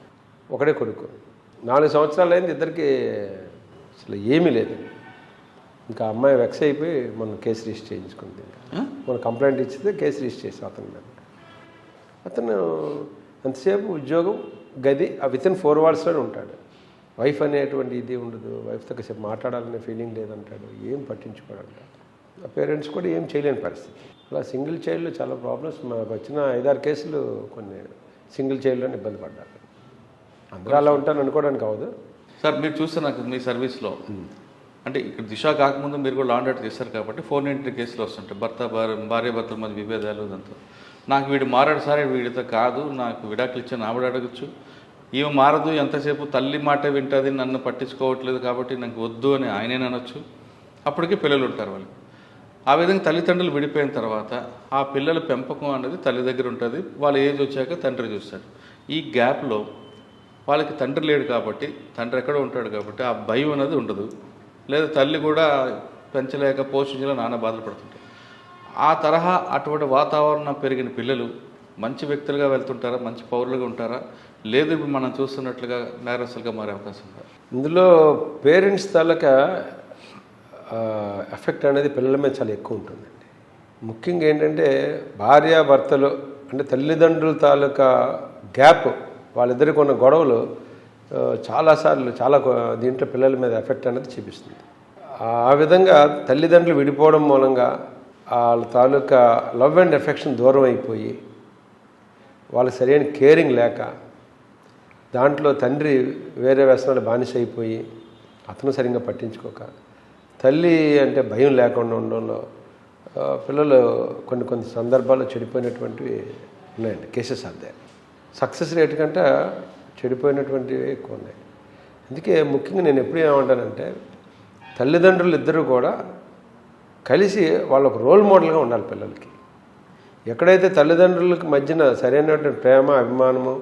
ఒకడే కొడుకు, 4 సంవత్సరాలు అయింది, ఇద్దరికి అసలు ఏమీ లేదు. ఇంకా అమ్మాయి వెక్స్ అయిపోయి మొన్న కేసు రిజిస్టర్ చేయించుకుంది. మన కంప్లైంట్ ఇచ్చితే కేసు రిజిస్టర్ చేసాం అతని మీద. అతను ఎంతసేపు ఉద్యోగం గది వితిన్ 4 walls ఉంటాడు. వైఫ్ అనేటువంటి ఇది ఉండదు, వైఫ్తో కాసేపు మాట్లాడాలనే ఫీలింగ్ లేదంటాడు, ఏం పట్టించుకోడంటాడు. ఆ పేరెంట్స్ కూడా ఏం చేయలేని పరిస్థితి. అలా సింగిల్ చైల్డ్లో చాలా ప్రాబ్లమ్స్. మాకు వచ్చిన 5-6 కేసులు కొన్ని సింగిల్ చైల్డ్లోనే ఇబ్బంది పడ్డారు. అందరూ అలా ఉంటాను అనుకోవడానికి అవదు. సార్ మీరు చూస్తే నాకు మీ సర్వీస్లో అంటే ఇక్కడ దిశ కాకముందు మీరు కూడా లాండ్ ఆర్డర్ చేశారు కాబట్టి 490 కేసులు వస్తుంటాయి. భార్య భర్తల మధ్య విభేదాలు ఇదంతా. నాకు వీడు మారాడు సార్, వీడితో కాదు, నాకు విడాకులు ఇచ్చాను ఆవిడ అడగచ్చు, ఈమె మారదు, ఎంతసేపు తల్లి మాట వింటుంది, నన్ను పట్టించుకోవట్లేదు కాబట్టి నాకు వద్దు అని ఆయనే అనొచ్చు. అప్పటికే పిల్లలు ఉంటారు వాళ్ళు. ఆ విధంగా తల్లిదండ్రులు విడిపోయిన తర్వాత ఆ పిల్లల పెంపకం అనేది తల్లి దగ్గర ఉంటుంది. వాళ్ళ ఏజ్ వచ్చాక తండ్రి చూస్తాడు. ఈ గ్యాప్లో వాళ్ళకి తండ్రి లేడు కాబట్టి, తండ్రి ఎక్కడో ఉంటాడు కాబట్టి ఆ భయం అనేది ఉండదు. లేదా తల్లి కూడా పెంచలేక పోషించలేక నాన్న బాధలు పడుతుంటారు. ఆ తరహా అటువంటి వాతావరణం పెరిగిన పిల్లలు మంచి వ్యక్తులుగా వెళ్తుంటారా, మంచి పౌరులుగా ఉంటారా, లేదు ఇప్పుడు మనం చూస్తున్నట్లుగా నేరస్తులుగా మారే అవకాశం ఉందా? ఇందులో పేరెంట్స్ తాలూకా ఎఫెక్ట్ అనేది పిల్లల మీద చాలా ఎక్కువ ఉంటుందండి. ముఖ్యంగా ఏంటంటే భార్యాభర్తలు అంటే తల్లిదండ్రుల తాలూకా గ్యాప్, వాళ్ళిద్దరికి ఉన్న గొడవలు చాలాసార్లు దీంట్లో పిల్లల మీద ఎఫెక్ట్ అనేది చూపిస్తుంది. ఆ విధంగా తల్లిదండ్రులు విడిపోవడం మూలంగా వాళ్ళ తాలూకా లవ్ అండ్ ఎఫెక్షన్ దూరం అయిపోయి వాళ్ళకి సరైన కేరింగ్ లేక దాంట్లో తండ్రి వేరే వ్యసనాలు బానిస అయిపోయి అతను సరిగ్గా పట్టించుకోక తల్లి అంటే భయం లేకుండా ఉండడంలో పిల్లలు కొన్ని సందర్భాల్లో చెడిపోయినటువంటివి ఉన్నాయండి. కేసెస్ అంతే. సక్సెస్ రేట్ కంటే చెడిపోయినటువంటివి ఎక్కువ ఉన్నాయి. అందుకే ముఖ్యంగా నేను ఎప్పుడు ఏమంటానంటే తల్లిదండ్రులు ఇద్దరూ కూడా కలిసి వాళ్ళకు రోల్ మోడల్గా ఉండాలి పిల్లలకి. ఎక్కడైతే తల్లిదండ్రులకి మధ్యన సరైనటువంటి ప్రేమ, అభిమానము,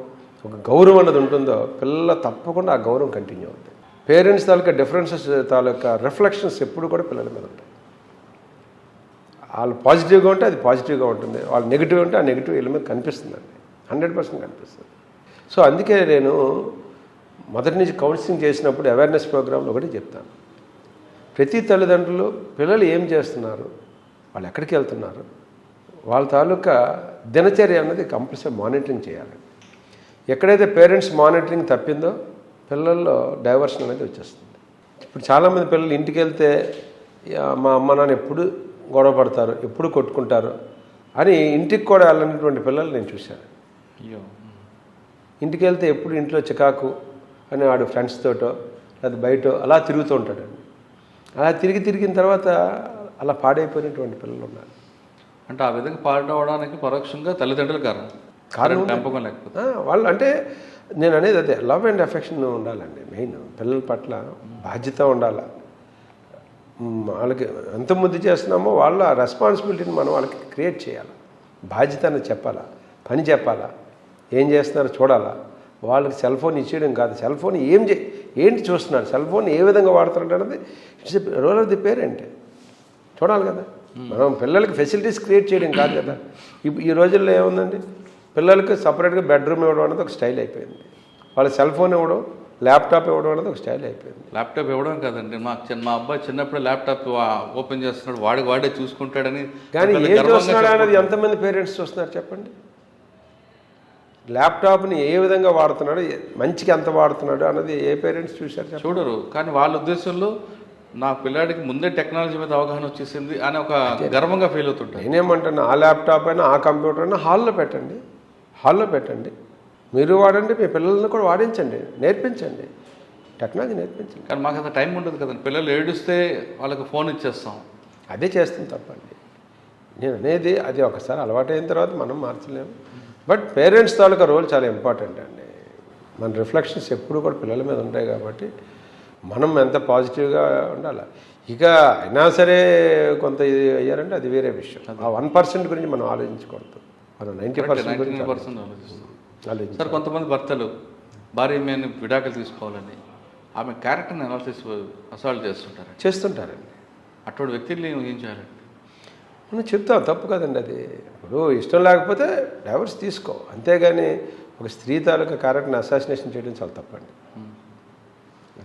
ఒక గౌరవం అన్నది ఉంటుందో పిల్లలు తప్పకుండా ఆ గౌరవం కంటిన్యూ అవుతుంది. పేరెంట్స్ తాలూకా డిఫరెన్సెస్ తాలూకా రిఫ్లెక్షన్స్ ఎప్పుడు కూడా పిల్లల మీద ఉంటాయి. వాళ్ళు పాజిటివ్గా ఉంటే అది పాజిటివ్గా ఉంటుంది, వాళ్ళు నెగిటివ్ ఉంటే ఆ నెగిటివ్ వీళ్ళ మీద కనిపిస్తుందండి, 100% కనిపిస్తుంది. సో అందుకే నేను మొదటి నుంచి కౌన్సిలింగ్ చేసినప్పుడు అవేర్నెస్ ప్రోగ్రాంలో ఒకటి చెప్తాను. ప్రతి తల్లిదండ్రులు పిల్లలు ఏం చేస్తున్నారు, వాళ్ళు ఎక్కడికి వెళ్తున్నారు, వాళ్ళ తాలూకా దినచర్య అన్నది కంపల్సరీ మానిటరింగ్ చేయాలి. ఎక్కడైతే పేరెంట్స్ మానిటరింగ్ తప్పిందో పిల్లల్లో డైవర్షన్ అనేది వచ్చేస్తుంది. ఇప్పుడు చాలామంది పిల్లలు ఇంటికి వెళ్తే మా అమ్మ నాన్న ఎప్పుడు గొడవ పడతారు, ఎప్పుడు కొట్టుకుంటారు అని ఇంటికి కూడా వెళ్ళినటువంటి పిల్లలు నేను చూశాను. ఇంటికి వెళ్తే ఎప్పుడు ఇంట్లో చికాకు అని వాడు ఫ్రెండ్స్ తోటో లేదా బయటో అలా తిరుగుతూ ఉంటాడండి. అలా తిరిగిన తర్వాత అలా పాడైపోయినటువంటి పిల్లలు ఉన్నారు. అంటే ఆ విధంగా పాడవడానికి పరోక్షంగా తల్లిదండ్రులు కారణం పెంపకం లేకపోతే వాళ్ళు అంటే నేను అనేది అదే లవ్ అండ్ ఎఫెక్షన్ ఉండాలండి. మెయిన్ పిల్లల పట్ల బాధ్యత ఉండాలి. వాళ్ళకి ఎంత ముద్దు చేస్తున్నామో వాళ్ళ రెస్పాన్సిబిలిటీని మనం వాళ్ళకి క్రియేట్ చేయాలి. బాధ్యత అనేది చెప్పాలా, పని చెప్పాలా, ఏం చేస్తున్నారో చూడాలా. వాళ్ళకి సెల్ ఫోన్ ఇచ్చేయడం కాదు, సెల్ ఫోన్ ఏంటి చూస్తున్నారు, సెల్ ఫోన్ ఏ విధంగా వాడుతున్నాడు అనేది it's role of the parent. చూడాలి కదా. మనం పిల్లలకి ఫెసిలిటీస్ క్రియేట్ చేయడం కాదు కదా. ఈ రోజుల్లో ఏముందండి, పిల్లలకి సపరేట్గా బెడ్రూమ్ ఇవ్వడం అనేది ఒక స్టైల్ అయిపోయింది. వాళ్ళ సెల్ ఫోన్ ఇవ్వడం, ల్యాప్టాప్ ఇవ్వడం అనేది ఒక స్టైల్ అయిపోయింది. ల్యాప్టాప్ ఇవ్వడం కాదండి, మా అబ్బాయి చిన్నప్పుడు ల్యాప్టాప్ ఓపెన్ చేస్తున్నాడు, వాడే చూసుకుంటాడని. కానీ ఏం చూస్తున్నాడు అనేది ఎంతమంది పేరెంట్స్ చూస్తున్నారు చెప్పండి. ల్యాప్టాప్ని ఏ విధంగా వాడుతున్నాడు, మంచికి ఎంత వాడుతున్నాడు అన్నది ఏ పేరెంట్స్ చూశారు చూడరు. కానీ వాళ్ళ ఉద్దేశంలో నా పిల్లాడికి ముందే టెక్నాలజీ మీద అవగాహన వచ్చేసింది అని ఒక గర్వంగా ఫీల్ అవుతుంటారు. నేనేమంటాను, ఆ ల్యాప్టాప్ అయినా ఆ కంప్యూటర్ అయినా హాల్లో పెట్టండి, మీరు వాడండి, మీ పిల్లల్ని కూడా వాడించండి, నేర్పించండి, టెక్నాలజీ నేర్పించండి. కానీ మాకు అంత టైం ఉండదు కదండి. పిల్లలు ఏడుస్తే వాళ్ళకి ఫోన్ ఇచ్చేస్తాం, అదే చేస్తుంది తప్పండి. నేను అనేది అది ఒకసారి అలవాటైన తర్వాత మనం మార్చలేము. బట్ పేరెంట్స్ తాలూకా రోల్ చాలా ఇంపార్టెంట్ అండి. మన రిఫ్లెక్షన్స్ ఎప్పుడు కూడా పిల్లల మీద ఉంటాయి కాబట్టి మనం ఎంత పాజిటివ్గా ఉండాలి. ఇక అయినా సరే కొంత ఇది అయ్యారంటే అది వేరే విషయం. ఆ 1% గురించి మనం ఆలోచించకూడదు, మనం 90% గురించి ఆలోచిస్తాం. సార్, కొంతమంది భర్తలు భార్య మీద విడాకులు తీసుకోవాలని ఆమె క్యారెక్టర్ని అనాలిసిస్ అసాల్ట్ చేస్తుంటారండి. అటువంటి వ్యక్తుల్ని ఏం చేయాలండి? మనం చెప్తాం, తప్పు కదండి అది. ఇప్పుడు ఇష్టం లేకపోతే డైవర్స్ తీసుకో, అంతేగాని ఒక స్త్రీ తాలూకా క్యారెక్టర్ని అసాసినేషన్ చేయడం చాలా తప్పండి.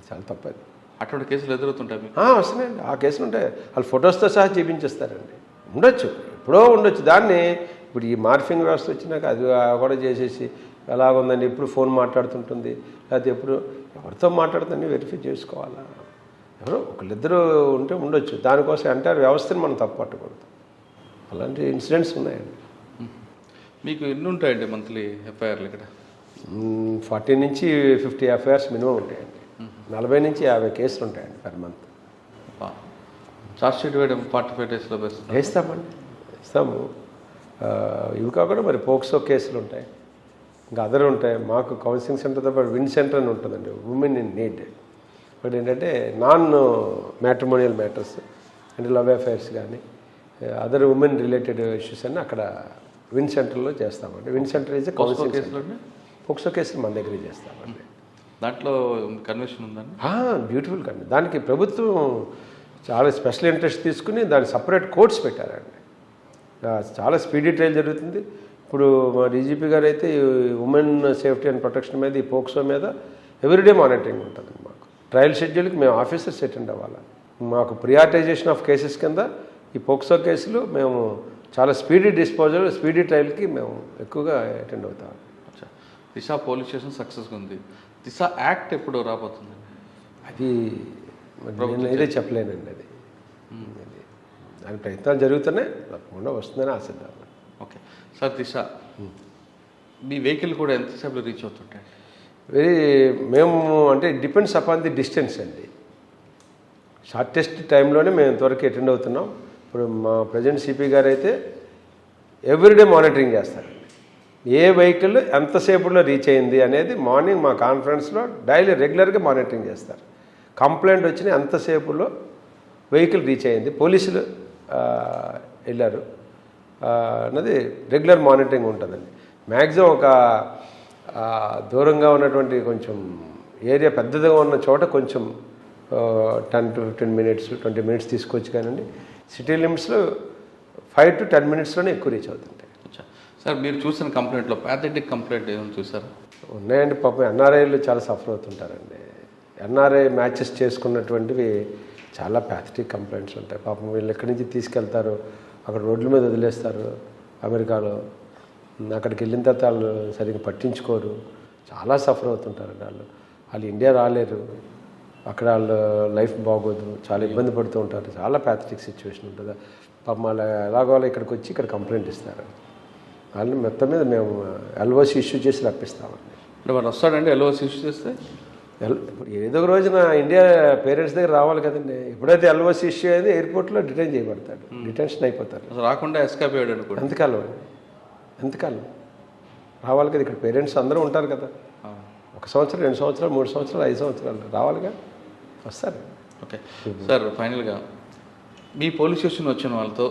చాలా తప్పది. అటువంటి కేసులు ఎదురవుతుంటాయి వస్తున్నాయండి. ఆ కేసులు ఉంటాయి, వాళ్ళు ఫొటోస్తో సహా చూపించేస్తారండి. ఉండొచ్చు, ఎప్పుడో ఉండొచ్చు. దాన్ని ఇప్పుడు ఈ మార్ఫింగ్ వ్యవస్థ వచ్చినాక అది కూడా చేసేసి ఎలాగుందండి, ఎప్పుడు ఫోన్ మాట్లాడుతుంటుంది, లేకపోతే ఎప్పుడు ఎవరితో మాట్లాడుతుందని వెరిఫై చేసుకోవాలా. ఎవరో ఒకళ్ళిద్దరూ ఉంటే ఉండొచ్చు, దానికోసం ఎంటైర్ వ్యవస్థని మనం తప్పు పట్టకూడదు. అలాంటి ఇన్సిడెంట్స్ ఉన్నాయండి. మీకు ఎన్ని ఉంటాయండి మంత్లీ ఎఫ్ఐఆర్లు ఇక్కడ? 40 నుంచి 50 ఎఫ్ఐఆర్స్ మినిమం ఉంటాయండి. 40 నుంచి 50 కేసులు ఉంటాయండి పర్ మంత్. చార్జ్ షీట్ వేయడం 45 డేస్లో వేస్తామండి, వేస్తాము. ఇవి కాకుండా మరి పోక్సో కేసులు ఉంటాయి, ఇంకా అదర్ ఉంటాయి. మాకు కౌన్సిలింగ్ సెంటర్తో పాటు విన్ సెంటర్ అని ఉంటుందండి, ఉమెన్ ఇన్ నీడ్. ఒకటి ఏంటంటే నాన్ మ్యాట్రిమోనియల్ మ్యాటర్స్ అంటే లవ్ అఫైర్స్ కానీ అదర్ ఉమెన్ రిలేటెడ్ ఇష్యూస్ అన్నీ అక్కడ విన్ సెంటర్లో చేస్తామండి. Win centre is counselling centre. POCSO కేసులు మన దగ్గర చేస్తామండి. దాంట్లో కన్వెన్షన్ ఉందండి. బ్యూటిఫుల్ కండి. దానికి ప్రభుత్వం చాలా స్పెషల్ ఇంట్రెస్ట్ తీసుకుని దానికి సపరేట్ కోర్ట్స్ పెట్టారండి. చాలా స్పీడీ ట్రయల్ జరుగుతుంది. ఇప్పుడు మా డీజీపీ గారు అయితే ఉమెన్ సేఫ్టీ అండ్ ప్రొటెక్షన్ మీద, ఈ పోక్సో మీద ఎవ్రీడే మానిటరింగ్ ఉంటుంది. మాకు ట్రయల్ షెడ్యూల్కి మేము ఆఫీసర్స్ అటెండ్ అవ్వాలి. మాకు ప్రియారిటైజేషన్ ఆఫ్ కేసెస్ కింద ఈ పోక్సో కేసులు మేము చాలా స్పీడీ డిస్పోజల్, స్పీడీ ట్రయల్కి మేము ఎక్కువగా అటెండ్ అవుతాం. దిశ పోలీస్ స్టేషన్ సక్సెస్గా ఉంది. దిశ యాక్ట్ ఎప్పుడు రాబోతుంది? అది నేను ఇదే చెప్పలేనండి. అది దాని ప్రయత్నాలు జరుగుతున్నాయి, తప్పకుండా వస్తుందని ఆశిద్దాం. ఓకే సార్, దిశ మీ వెహికల్ కూడా ఎంతసేపు రీచ్ అవుతుంటాయి? మేము అంటే డిపెండ్స్ అపాన్ ది డిస్టెన్స్ అండి. షార్టెస్ట్ టైంలోనే మేము ఇంతవరకు అటెండ్ అవుతున్నాం. ఇప్పుడు మా ప్రజెంట్ సిపి గారు అయితే ఎవ్రీడే మానిటరింగ్ చేస్తారండి. ఏ వెహికల్ ఎంతసేపులో రీచ్ అయింది అనేది మార్నింగ్ మా కాన్ఫరెన్స్లో డైలీ రెగ్యులర్గా మానిటరింగ్ చేస్తారు. కంప్లైంట్ వచ్చిన ఎంతసేపులో వెహికల్ రీచ్ అయింది, పోలీసులు వెళ్ళారు అన్నది రెగ్యులర్ మానిటరింగ్ ఉంటుందండి. మ్యాక్సిమం ఒక దూరంగా ఉన్నటువంటి కొంచెం ఏరియా పెద్దదిగా ఉన్న చోట కొంచెం 10 to 15 minutes 20 minutes తీసుకోవచ్చు. కానండి సిటీ లిమిట్స్లో 5 to 10 minutesలోనే ఎక్కువ రీచ్ అవుతుంటాయి. సార్, మీరు చూసిన కంప్లైంట్లో ప్యాథెటిక్ కంప్లైంట్ ఏమైనా చూసారా? ఉన్నాయండి. పాపం ఎన్ఆర్ఐలు చాలా సఫర్ అవుతుంటారండి. ఎన్ఆర్ఐ మ్యాచెస్ చేసుకున్నటువంటివి చాలా ప్యాథెటిక్ కంప్లైంట్స్ ఉంటాయి. పాపం వీళ్ళు ఎక్కడి నుంచి తీసుకెళ్తారు, అక్కడ రోడ్ల మీద వదిలేస్తారు. అమెరికాలో అక్కడికి వెళ్ళిన తర్వాత వాళ్ళు సరిగ్గా పట్టించుకోరు, చాలా సఫర్ అవుతుంటారండి. వాళ్ళు ఇండియా రాలేరు, అక్కడ వాళ్ళ లైఫ్ బాగోదు, చాలా ఇబ్బంది పడుతూ ఉంటారు. చాలా ప్యాథెటిక్ సిచ్యువేషన్ ఉంటుంది. పాపం వాళ్ళు ఎలాగో ఇక్కడికి వచ్చి ఇక్కడ కంప్లైంట్ ఇస్తారు. వాళ్ళని మొత్తం మీద మేము ఎల్ఓసి ఇష్యూ చేసి రప్పిస్తామండి. అంటే వాడు వస్తాడండి ఎల్ఓసి ఇష్యూ చేస్తే? ఇప్పుడు ఏదో ఒక రోజున ఇండియా పేరెంట్స్ దగ్గర రావాలి కదండి. ఎప్పుడైతే ఎల్ఓసి ఇష్యూ అయితే ఎయిర్పోర్ట్లో డిటైన్ చేయబడతాడు, డిటెన్షన్ అయిపోతారు. రాకుండా ఎస్కేప్ అయ్యాడు అనుకో. ఎంతకాలం రావాలి కదా. ఇక్కడ పేరెంట్స్ అందరూ ఉంటారు కదా. 1 సంవత్సరం 2 సంవత్సరాలు 3 సంవత్సరాలు 5 సంవత్సరాలు రావాలిగా, వస్తారు. ఓకే సార్, ఫైనల్గా మీ పోలీస్ స్టేషన్ వచ్చిన వాళ్ళతో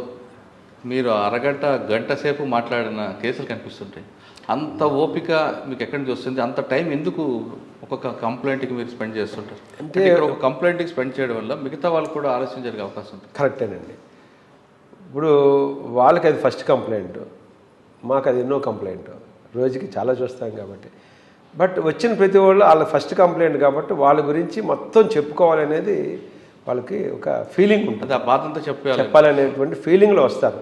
మీరు అరగంట గంట సేపు మాట్లాడిన కేసులు కనిపిస్తుంటాయి. అంత ఓపిక మీకు ఎక్కడి నుంచి వస్తుంది? అంత టైం ఎందుకు ఒక్కొక్క కంప్లైంట్కి మీరు స్పెండ్ చేస్తుంటారు? అంటే ఇక్కడ ఒక కంప్లైంట్కి స్పెండ్ చేయడం వల్ల మిగతా వాళ్ళు కూడా ఆలస్యం జరిగే అవకాశం ఉంటుంది. కరెక్టేనండి. ఇప్పుడు వాళ్ళకి అది ఫస్ట్ కంప్లైంట్, మాకు అది ఎన్నో కంప్లైంట్, రోజుకి చాలా చూస్తాం కాబట్టి. బట్ వచ్చిన ప్రతి వాళ్ళు వాళ్ళ ఫస్ట్ కంప్లైంట్ కాబట్టి వాళ్ళ గురించి మొత్తం చెప్పుకోవాలనేది వాళ్ళకి ఒక ఫీలింగ్ ఉంటుంది. ఆ బాధ అంతా చెప్పాలనేటువంటి ఫీలింగ్లో వస్తారు.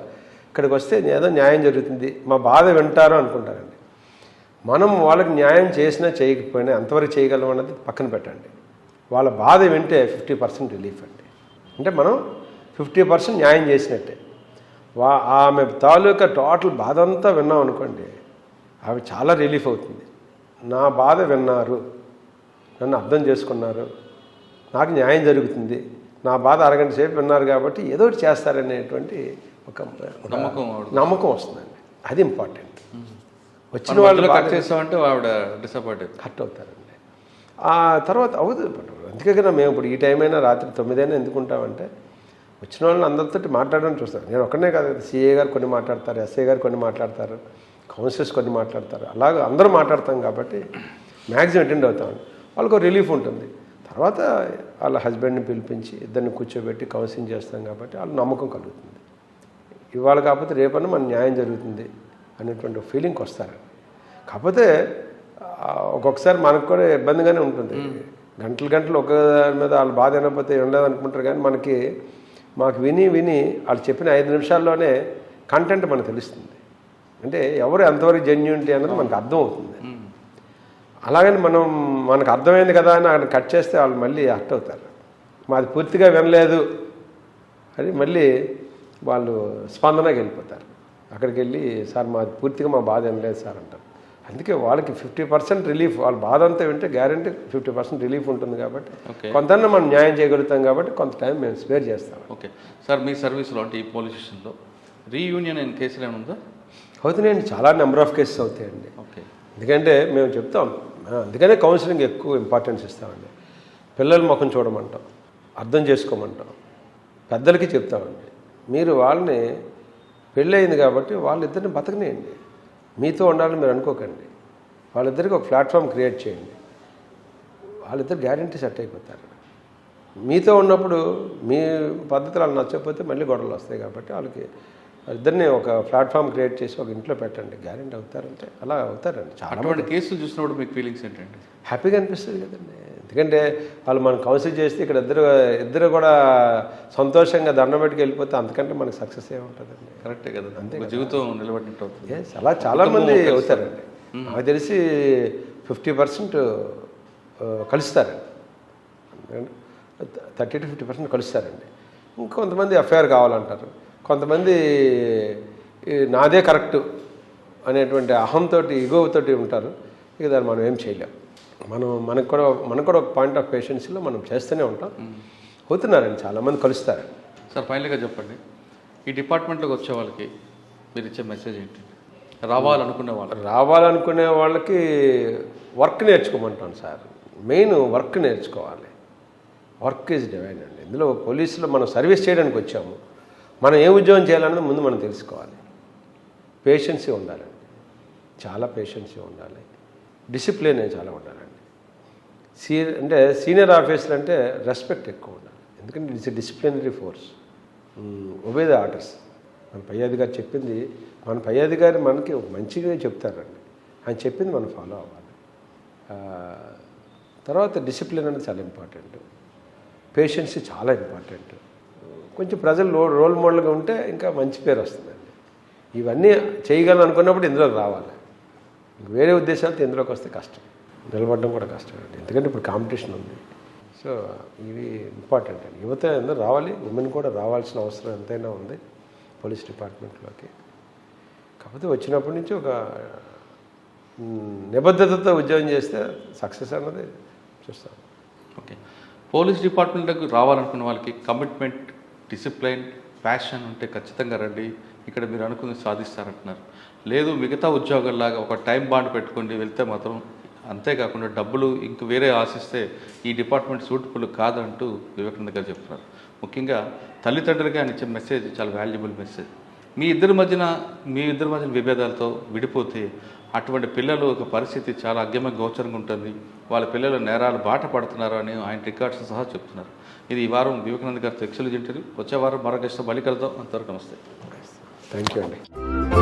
ఇక్కడికి వస్తే ఏదో న్యాయం జరుగుతుంది, మా బాధ వింటారు అనుకుంటారండి. మనం వాళ్ళకి న్యాయం చేసినా చేయకపోయినా ఎంతవరకు చేయగలం అన్నది పక్కన పెట్టండి. వాళ్ళ బాధ వింటే 50% రిలీఫ్ అండి. అంటే మనం 50% న్యాయం చేసినట్టే. ఆమె తాలూకా టోటల్ బాధ అంతా విన్నాం అనుకోండి, ఆమె చాలా రిలీఫ్ అవుతుంది. నా బాధ విన్నారు, నన్ను అర్థం చేసుకున్నారు, నాకు న్యాయం జరుగుతుంది, నా బాధ అరగంట సేపు విన్నారు కాబట్టి ఏదో ఒకటి చేస్తారనేటువంటి ఒక నమ్మకం వస్తుందండి. అది ఇంపార్టెంట్. వచ్చిన వాళ్ళు చేస్తామంటే ఆవిడ డిసప్పాయింట్ హర్ట్ అవుతారండి. ఆ తర్వాత అవుతుంది. అందుకే కదా మేము ఇప్పుడు ఈ టైం అయినా రాత్రి 9 అయినా ఎందుకుంటామంటే వచ్చిన వాళ్ళని అందరితో మాట్లాడడానికి చూస్తాను. నేను ఒక్కనే కాదు, సిఏ గారు కొన్ని మాట్లాడతారు, ఎస్ఐ గారు కొన్ని మాట్లాడతారు, కౌన్సిలర్స్ కొన్ని మాట్లాడతారు, అలాగే అందరూ మాట్లాడతాం కాబట్టి మ్యాక్సిమం అటెండ్ అవుతామండి. వాళ్ళకు రిలీఫ్ ఉంటుంది. తర్వాత వాళ్ళ హస్బెండ్ని పిలిపించి ఇద్దరిని కూర్చోబెట్టి కౌన్సిలింగ్ చేస్తాం కాబట్టి వాళ్ళ నమ్మకం కలుగుతుంది. ఇవాళ కాకపోతే రేపన్నా మన న్యాయం జరుగుతుంది అనేటువంటి ఫీలింగ్కి వస్తారు. కాకపోతే ఒక్కొక్కసారి మనకు కూడా ఇబ్బందిగానే ఉంటుంది. గంటలు ఒక దాని మీద వాళ్ళ బాధ అయినపోతే ఉండదు అనుకుంటారు. కానీ మాకు విని వాళ్ళు చెప్పిన 5 నిమిషాల్లోనే కంటెంట్ మనకు తెలుస్తుంది. అంటే ఎవరు ఎంతవరకు జెన్యూనిటీ అన్నది మనకు అర్థం అవుతుంది. అలాగని మనకు అర్థమైంది కదా అని ఆయన కట్ చేస్తే వాళ్ళు మళ్ళీ హర్ట్ అవుతారు. మాది పూర్తిగా వినలేదు అని మళ్ళీ వాళ్ళు స్పందనకి వెళ్ళిపోతారు. అక్కడికి వెళ్ళి సార్ మాది పూర్తిగా మా బాధ వినలేదు సార్ అంటారు. అందుకే వాళ్ళకి 50% రిలీఫ్, వాళ్ళ బాధ అంతా వింటే గ్యారంటీ 50% రిలీఫ్ ఉంటుంది. కాబట్టి కొంతన్నా మనం న్యాయం చేయగలుగుతాం కాబట్టి కొంత టైం మేము స్పేర్ చేస్తాం. ఓకే సార్, మీ సర్వీస్లో అంటే ఈ పోలీస్ స్టేషన్లో రీయూనియన్ అయిన కేసులు ఏమైనా ఉందా? అవుతున్నాయండి, చాలా నెంబర్ ఆఫ్ కేసెస్ అవుతాయండి. ఓకే, ఎందుకంటే మేము చెప్తాం, అందుకనే కౌన్సిలింగ్ ఎక్కువ ఇంపార్టెన్స్ ఇస్తామండి. పిల్లల ముఖం చూడమంటాం, అర్థం చేసుకోమంటాం, పెద్దలకి చెప్తామండి. మీరు వాళ్ళని పెళ్ళయింది కాబట్టి వాళ్ళిద్దరిని బతకనేయండి, మీతో ఉండాలని మీరు అనుకోకండి. వాళ్ళిద్దరికి ఒక ప్లాట్ఫామ్ క్రియేట్ చేయండి, వాళ్ళిద్దరు గ్యారంటీ సెట్ అయిపోతారు. మీతో ఉన్నప్పుడు మీ పద్ధతులు వాళ్ళు నచ్చకపోతే మళ్ళీ గొడవలు వస్తాయి. కాబట్టి వాళ్ళిద్దరిని ఒక ప్లాట్ఫామ్ క్రియేట్ చేసి ఒక ఇంట్లో పెట్టండి, గ్యారంటీ అవుతారంటే అలా అవుతారండి. చాలా అటువంటి కేసులు చూసినప్పుడు మీకు ఫీలింగ్స్ ఏంటండి? హ్యాపీగా అనిపిస్తుంది కదండి. ఎందుకంటే వాళ్ళు మనం కౌన్సిల్ చేస్తే ఇక్కడ ఇద్దరు కూడా సంతోషంగా దండం పెట్టుకు వెళ్ళిపోతే అంతకంటే మనకు సక్సెస్ ఏముంటుందండి. కరెక్టే కదా, అంతే జీవితం నిలబడినట్టు అవుతుంది. అలా చాలామంది అవుతారండి. నాకు తెలిసి 50% కలుస్తారండి, 30 to 50% కలుస్తారండి. ఇంకొంతమంది ఎఫ్ఐఆర్ కావాలంటారు, కొంతమంది నాదే కరెక్టు అనేటువంటి అహంతో ఈగోతోటి ఉంటారు. ఇక దాన్ని మనం ఏం చేయలేం. మనకు కూడా ఒక పాయింట్ ఆఫ్ పేషెన్స్లో మనం చేస్తూనే ఉంటాం. అవుతున్నారండి, చాలామంది కలుస్తారు. సార్ ఫైనల్గా చెప్పండి, ఈ డిపార్ట్మెంట్లోకి వచ్చే వాళ్ళకి మీరు ఇచ్చే మెసేజ్ ఏంటి? రావాలనుకునే వాళ్ళకి వర్క్ నేర్చుకోమంటాను సార్. మెయిన్ వర్క్ నేర్చుకోవాలి. వర్క్ ఈజ్ డివైన్ అండి. ఇందులో పోలీసులో మనం సర్వీస్ చేయడానికి వచ్చాము, మనం ఏ ఉద్యోగం చేయాలన్నది ముందు మనం తెలుసుకోవాలి. పేషెన్సీ ఉండాలండి, చాలా పేషెన్సీ ఉండాలి. డిసిప్లిన్ చాలా ఉండాలండి. అంటే సీనియర్ ఆఫీసర్ అంటే రెస్పెక్ట్ ఎక్కువ ఉండాలి. ఎందుకంటే it's a disciplinary force. Obey the orders. మన పై అధికారి చెప్పింది, మన పై అధికారి మనకి మంచిగా చెప్తారండి, ఆయన చెప్పింది మనం ఫాలో అవ్వాలి. తర్వాత డిసిప్లిన్ అనేది చాలా ఇంపార్టెంట్, పేషెన్సీ చాలా ఇంపార్టెంట్. కొంచెం ప్రజలు రోల్ మోడల్గా ఉంటే ఇంకా మంచి పేరు వస్తుందండి. ఇవన్నీ చేయగలను అనుకున్నప్పుడు ఇందులోకి రావాలి. వేరే ఉద్దేశాలతో ఇందులోకి వస్తే కష్టం, నిలబడడం కూడా కష్టం అండి. ఎందుకంటే ఇప్పుడు కాంపిటీషన్ ఉంది. సో ఇవి ఇంపార్టెంట్ అండి. యువత అందరూ రావాలి, ఉమెన్ కూడా రావాల్సిన అవసరం ఎంతైనా ఉంది పోలీస్ డిపార్ట్మెంట్లోకి. కాకపోతే వచ్చినప్పటి నుంచి ఒక నిబద్ధతతో ఉద్యోగం చేస్తే సక్సెస్ అన్నది చూస్తాం. ఓకే, పోలీస్ డిపార్ట్మెంట్లోకి రావాలనుకున్న వాళ్ళకి కమిట్మెంట్, డిసిప్లైన్, ప్యాషన్ ఉంటే ఖచ్చితంగా రండి, ఇక్కడ మీరు అనుకుని సాధిస్తారంటున్నారు. లేదు మిగతా ఉద్యోగాల్లాగా ఒక టైం బాండ్ పెట్టుకోండి వెళ్తే మాత్రం, అంతేకాకుండా డబ్బులు ఇంక వేరే ఆశిస్తే ఈ డిపార్ట్మెంట్ సూటబుల్ కాదంటూ వివేకానంద గారు చెప్తున్నారు. ముఖ్యంగా తల్లిదండ్రులకి ఆయన ఇచ్చే మెసేజ్ చాలా వాల్యుబుల్ మెసేజ్. మీ ఇద్దరి మధ్యన విభేదాలతో విడిపోతే అటువంటి పిల్లలు ఒక పరిస్థితి చాలా అగ్గమ గోచరంగా ఉంటుంది. వాళ్ళ పిల్లలు నేరాలు బాట పడుతున్నారు అని ఆయన రికార్డ్స్ సహా చెప్తున్నారు. ఇది ఈ వారం వివేకానంద గారితో ఎక్సలెంట్ ఇంటర్వ్యూ. వచ్చే వారం మరొక మళ్ళీ కలుద్దాం. అంతవరకు నమస్తే. థ్యాంక్ యూ అండి.